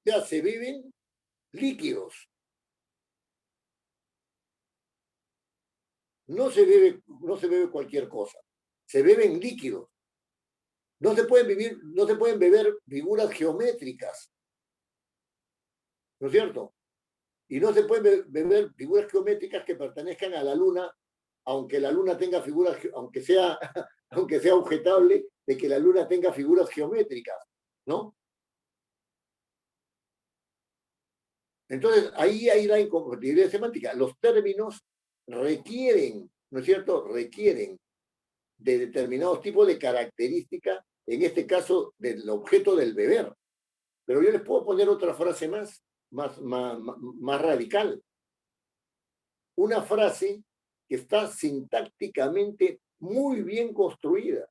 Ya se beben líquidos. No se bebe cualquier cosa. Se beben líquidos. No se pueden beber figuras geométricas. ¿No es cierto? Y no se pueden beber figuras geométricas que pertenezcan a la luna, aunque la luna tenga figuras, aunque sea objetable de que la luna tenga figuras geométricas, ¿no? Entonces, ahí hay la incompatibilidad semántica. Los términos requieren, ¿no es cierto? Requieren de determinados tipos de características, en este caso del objeto del beber. Pero yo les puedo poner otra frase más radical. Una frase que está sintácticamente muy bien construida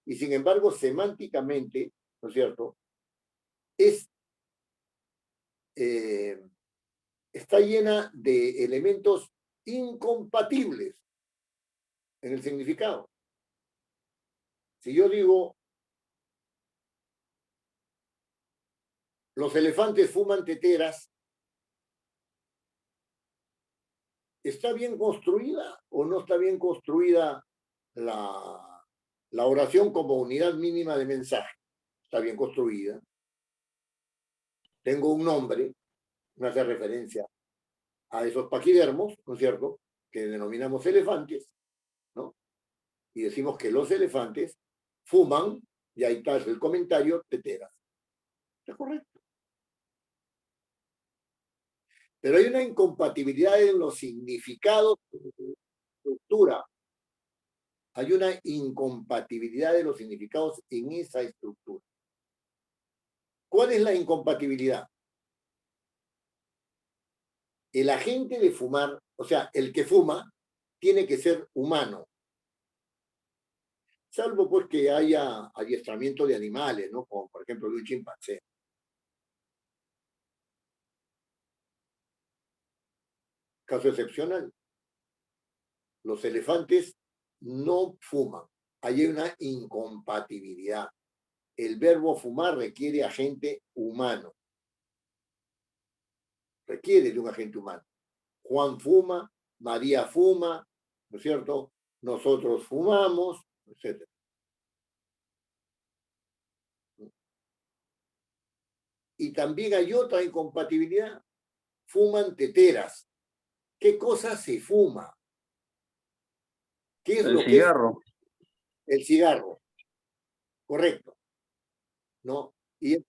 y sin embargo semánticamente, ¿no es cierto?, está llena de elementos incompatibles en el significado. Si yo digo, los elefantes fuman teteras, ¿está bien construida o no está bien construida la oración como unidad mínima de mensaje? Está bien construida. Tengo un nombre, me hace referencia a esos paquidermos, ¿no es cierto?, que denominamos elefantes, ¿no? Y decimos que los elefantes fuman, y ahí está el comentario, teteras. ¿Está correcto? Pero hay una incompatibilidad en los significados de la estructura. Hay una incompatibilidad de los significados en esa estructura. ¿Cuál es la incompatibilidad? El agente de fumar, o sea, el que fuma, tiene que ser humano. Salvo pues que haya adiestramiento de animales, ¿no? Como por ejemplo de un chimpancé. Caso excepcional. Los elefantes no fuman. Hay una incompatibilidad. El verbo fumar requiere agente humano. Requiere de un agente humano. Juan fuma, María fuma, ¿no es cierto? Nosotros fumamos, etc. Y también hay otra incompatibilidad. Fuman teteras. ¿Qué cosa se fuma? ¿Qué es lo El cigarro. que es el cigarro? Correcto. ¿No? Y el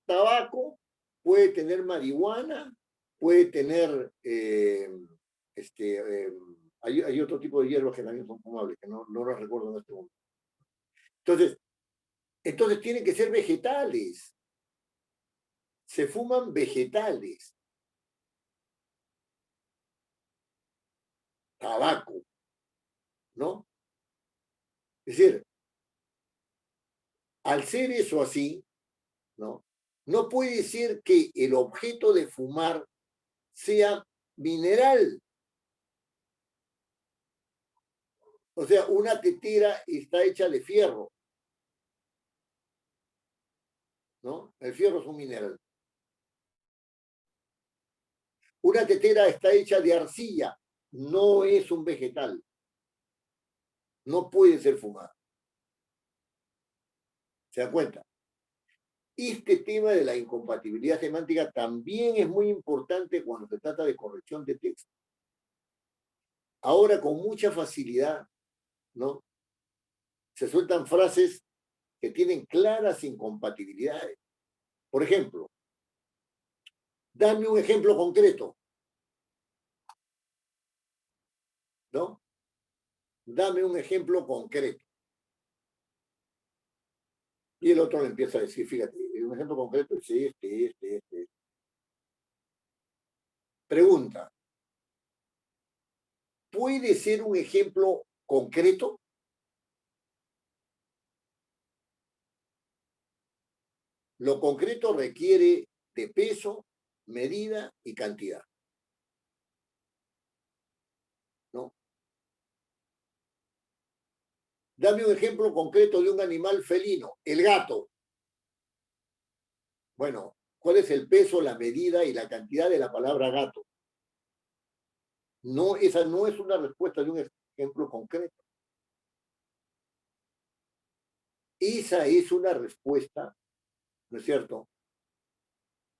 tabaco puede tener marihuana, puede tener hay otro tipo de hierbas que también son fumables, que no los recuerdo en este momento. Entonces tienen que ser vegetales. Se fuman vegetales. Tabaco, ¿no? Es decir, al ser eso así, ¿no? No puede ser que el objeto de fumar sea mineral. O sea, una tetera está hecha de fierro, ¿no? El fierro es un mineral. Una tetera está hecha de arcilla, no es un vegetal. No puede ser fumada. ¿Se da cuenta? Este tema de la incompatibilidad semántica también es muy importante cuando se trata de corrección de texto. Ahora, con mucha facilidad, ¿no? Se sueltan frases que tienen claras incompatibilidades. Por ejemplo, dame un ejemplo concreto, ¿no? Dame un ejemplo concreto. Y el otro le empieza a decir, fíjate, un ejemplo concreto es este. Pregunta, ¿puede ser un ejemplo concreto? Lo concreto requiere de peso, medida y cantidad, ¿no? Dame un ejemplo concreto de un animal felino, el gato. Bueno, ¿cuál es el peso, la medida y la cantidad de la palabra gato? No, esa no es una respuesta de un ejemplo concreto. Esa es una respuesta, ¿no es cierto?,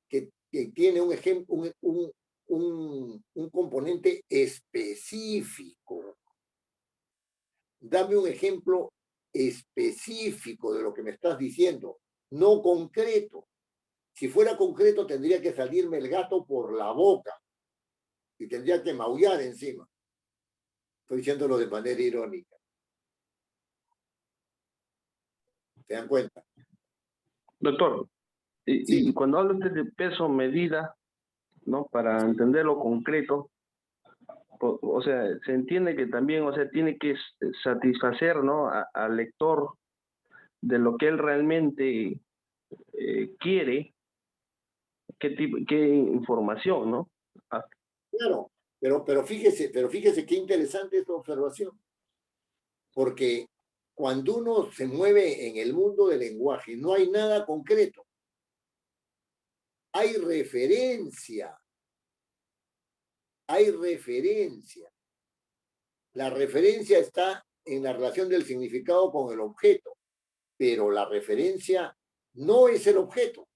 que tiene un componente específico. Dame un ejemplo específico de lo que me estás diciendo, no concreto. Si fuera concreto, tendría que salirme el gato por la boca y tendría que maullar encima. Estoy diciéndolo de manera irónica. ¿Se dan cuenta? Doctor, Sí. y cuando hablas de peso, medida, ¿no? Para entender lo concreto, o sea, se entiende que también, o sea, tiene que satisfacer, ¿no? Al lector de lo que él realmente quiere, qué información, ¿no? Claro, pero fíjese qué interesante esta observación. Porque cuando uno se mueve en el mundo del lenguaje, no hay nada concreto. Hay referencia. Hay referencia. La referencia está en la relación del significado con el objeto, pero la referencia no es el objeto.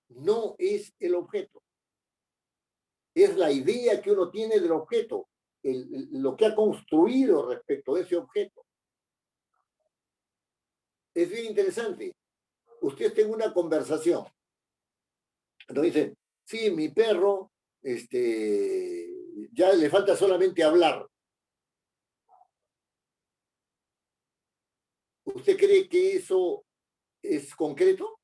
No es el objeto. Es la idea que uno tiene del objeto, lo que ha construido respecto a ese objeto. Es bien interesante. Usted tiene una conversación Entonces dice, sí, mi perro, ya le falta solamente hablar. ¿Usted cree que eso es concreto?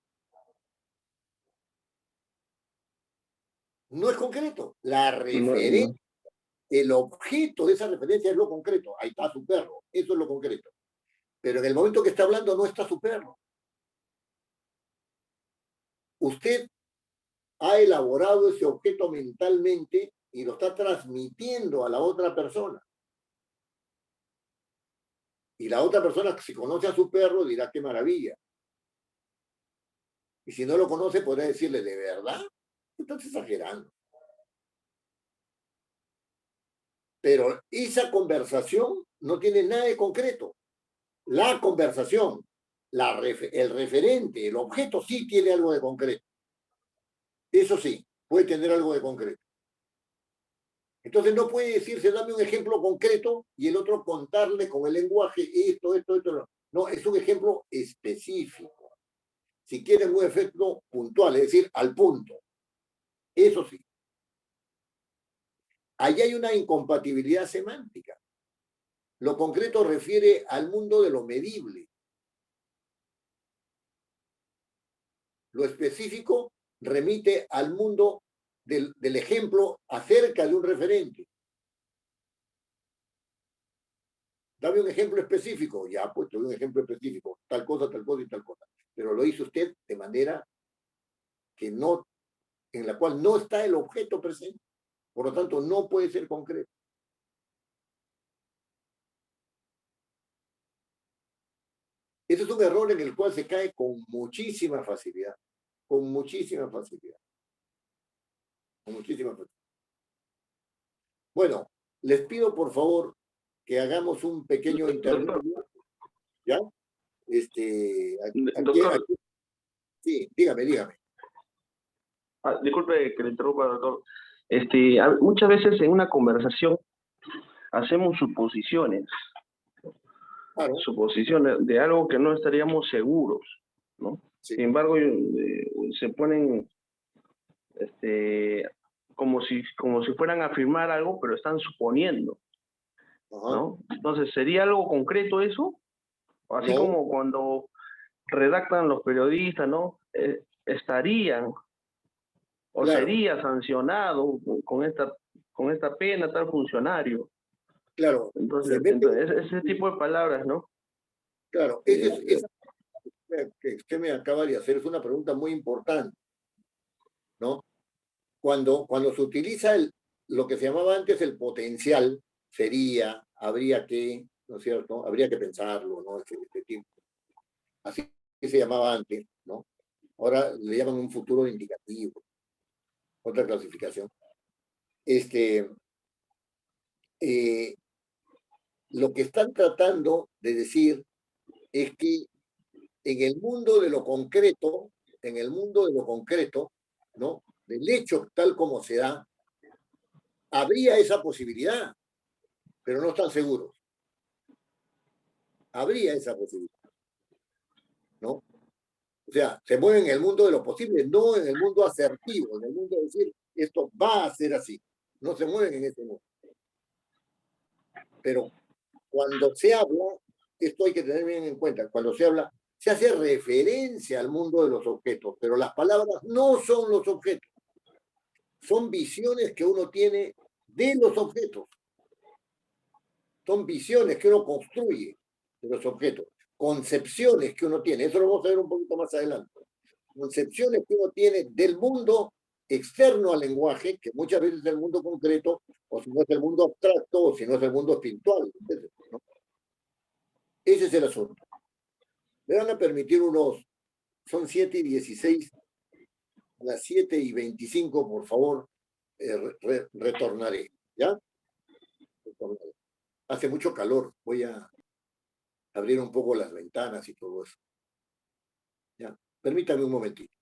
No es concreto. La No, referencia, el objeto de esa referencia es lo concreto. Ahí está su perro. Eso es lo concreto. Pero en el momento que está hablando no está su perro. Usted ha elaborado ese objeto mentalmente y lo está transmitiendo a la otra persona. Y la otra persona, si conoce a su perro, dirá qué maravilla. Y si no lo conoce, podrá decirle, ¿de verdad? Estás exagerando. Pero esa conversación no tiene nada de concreto. La conversación, el referente, el objeto sí tiene algo de concreto. Eso sí, puede tener algo de concreto. Entonces no puede decirse, dame un ejemplo concreto y el otro contarle con el lenguaje esto. No, es un ejemplo específico. Si quieren un efecto puntual, es decir, al punto. Eso sí. Ahí hay una incompatibilidad semántica. Lo concreto refiere al mundo de lo medible. Lo específico remite al mundo del ejemplo acerca de un referente. Dame un ejemplo específico. Ya, pues, te doy un ejemplo específico. Tal cosa y tal cosa. Pero lo hizo usted de manera que no, en la cual no está el objeto presente. Por lo tanto, no puede ser concreto. Ese es un error en el cual se cae con muchísima facilidad. Con muchísima facilidad. Con muchísima facilidad. Bueno, les pido por favor que hagamos un pequeño intermedio. ¿Ya? Doctor, Sí, dígame. disculpe que le interrumpa, doctor. Muchas veces en una conversación hacemos suposiciones. Claro. Suposiciones de algo que no estaríamos seguros, ¿no? Sí. Sin embargo, se ponen como si fueran a afirmar algo, pero están suponiendo, ¿no? Entonces, ¿sería algo concreto eso? Así No. como cuando redactan los periodistas, ¿no? Estarían o Claro. sería sancionado con esta pena tal funcionario. Claro. Entonces, ese tipo de palabras, ¿no? Claro, esa que usted me acaba de hacer es una pregunta muy importante, ¿no? Cuando se utiliza lo que se llamaba antes el potencial, sería, habría que, ¿no es cierto? Habría que pensarlo, ¿no? Este tiempo. Así se llamaba antes, ¿no? Ahora le llaman un futuro indicativo, otra clasificación. Lo que están tratando de decir es que en el mundo de lo concreto, ¿no? Del hecho tal como se da, habría esa posibilidad, pero no están seguros. Habría esa posibilidad, ¿no? O sea, se mueven en el mundo de lo posible, no en el mundo asertivo, en el mundo de decir, esto va a ser así. No se mueven en ese mundo. Pero cuando se habla, esto hay que tener bien en cuenta, cuando se habla, se hace referencia al mundo de los objetos, pero las palabras no son los objetos. Son visiones que uno tiene de los objetos. Son visiones que uno construye de los objetos. Concepciones que uno tiene. Eso lo vamos a ver un poquito más adelante. Concepciones que uno tiene del mundo externo al lenguaje, que muchas veces es el mundo concreto, o si no es el mundo abstracto, o si no es el mundo espiritual, ¿no? Ese es el asunto. Me van a permitir son 7:16, a las 7:25, por favor, retornaré, ¿ya? Retornaré. Hace mucho calor, voy a abrir un poco las ventanas y todo eso. ¿Ya? Permítame un momentito.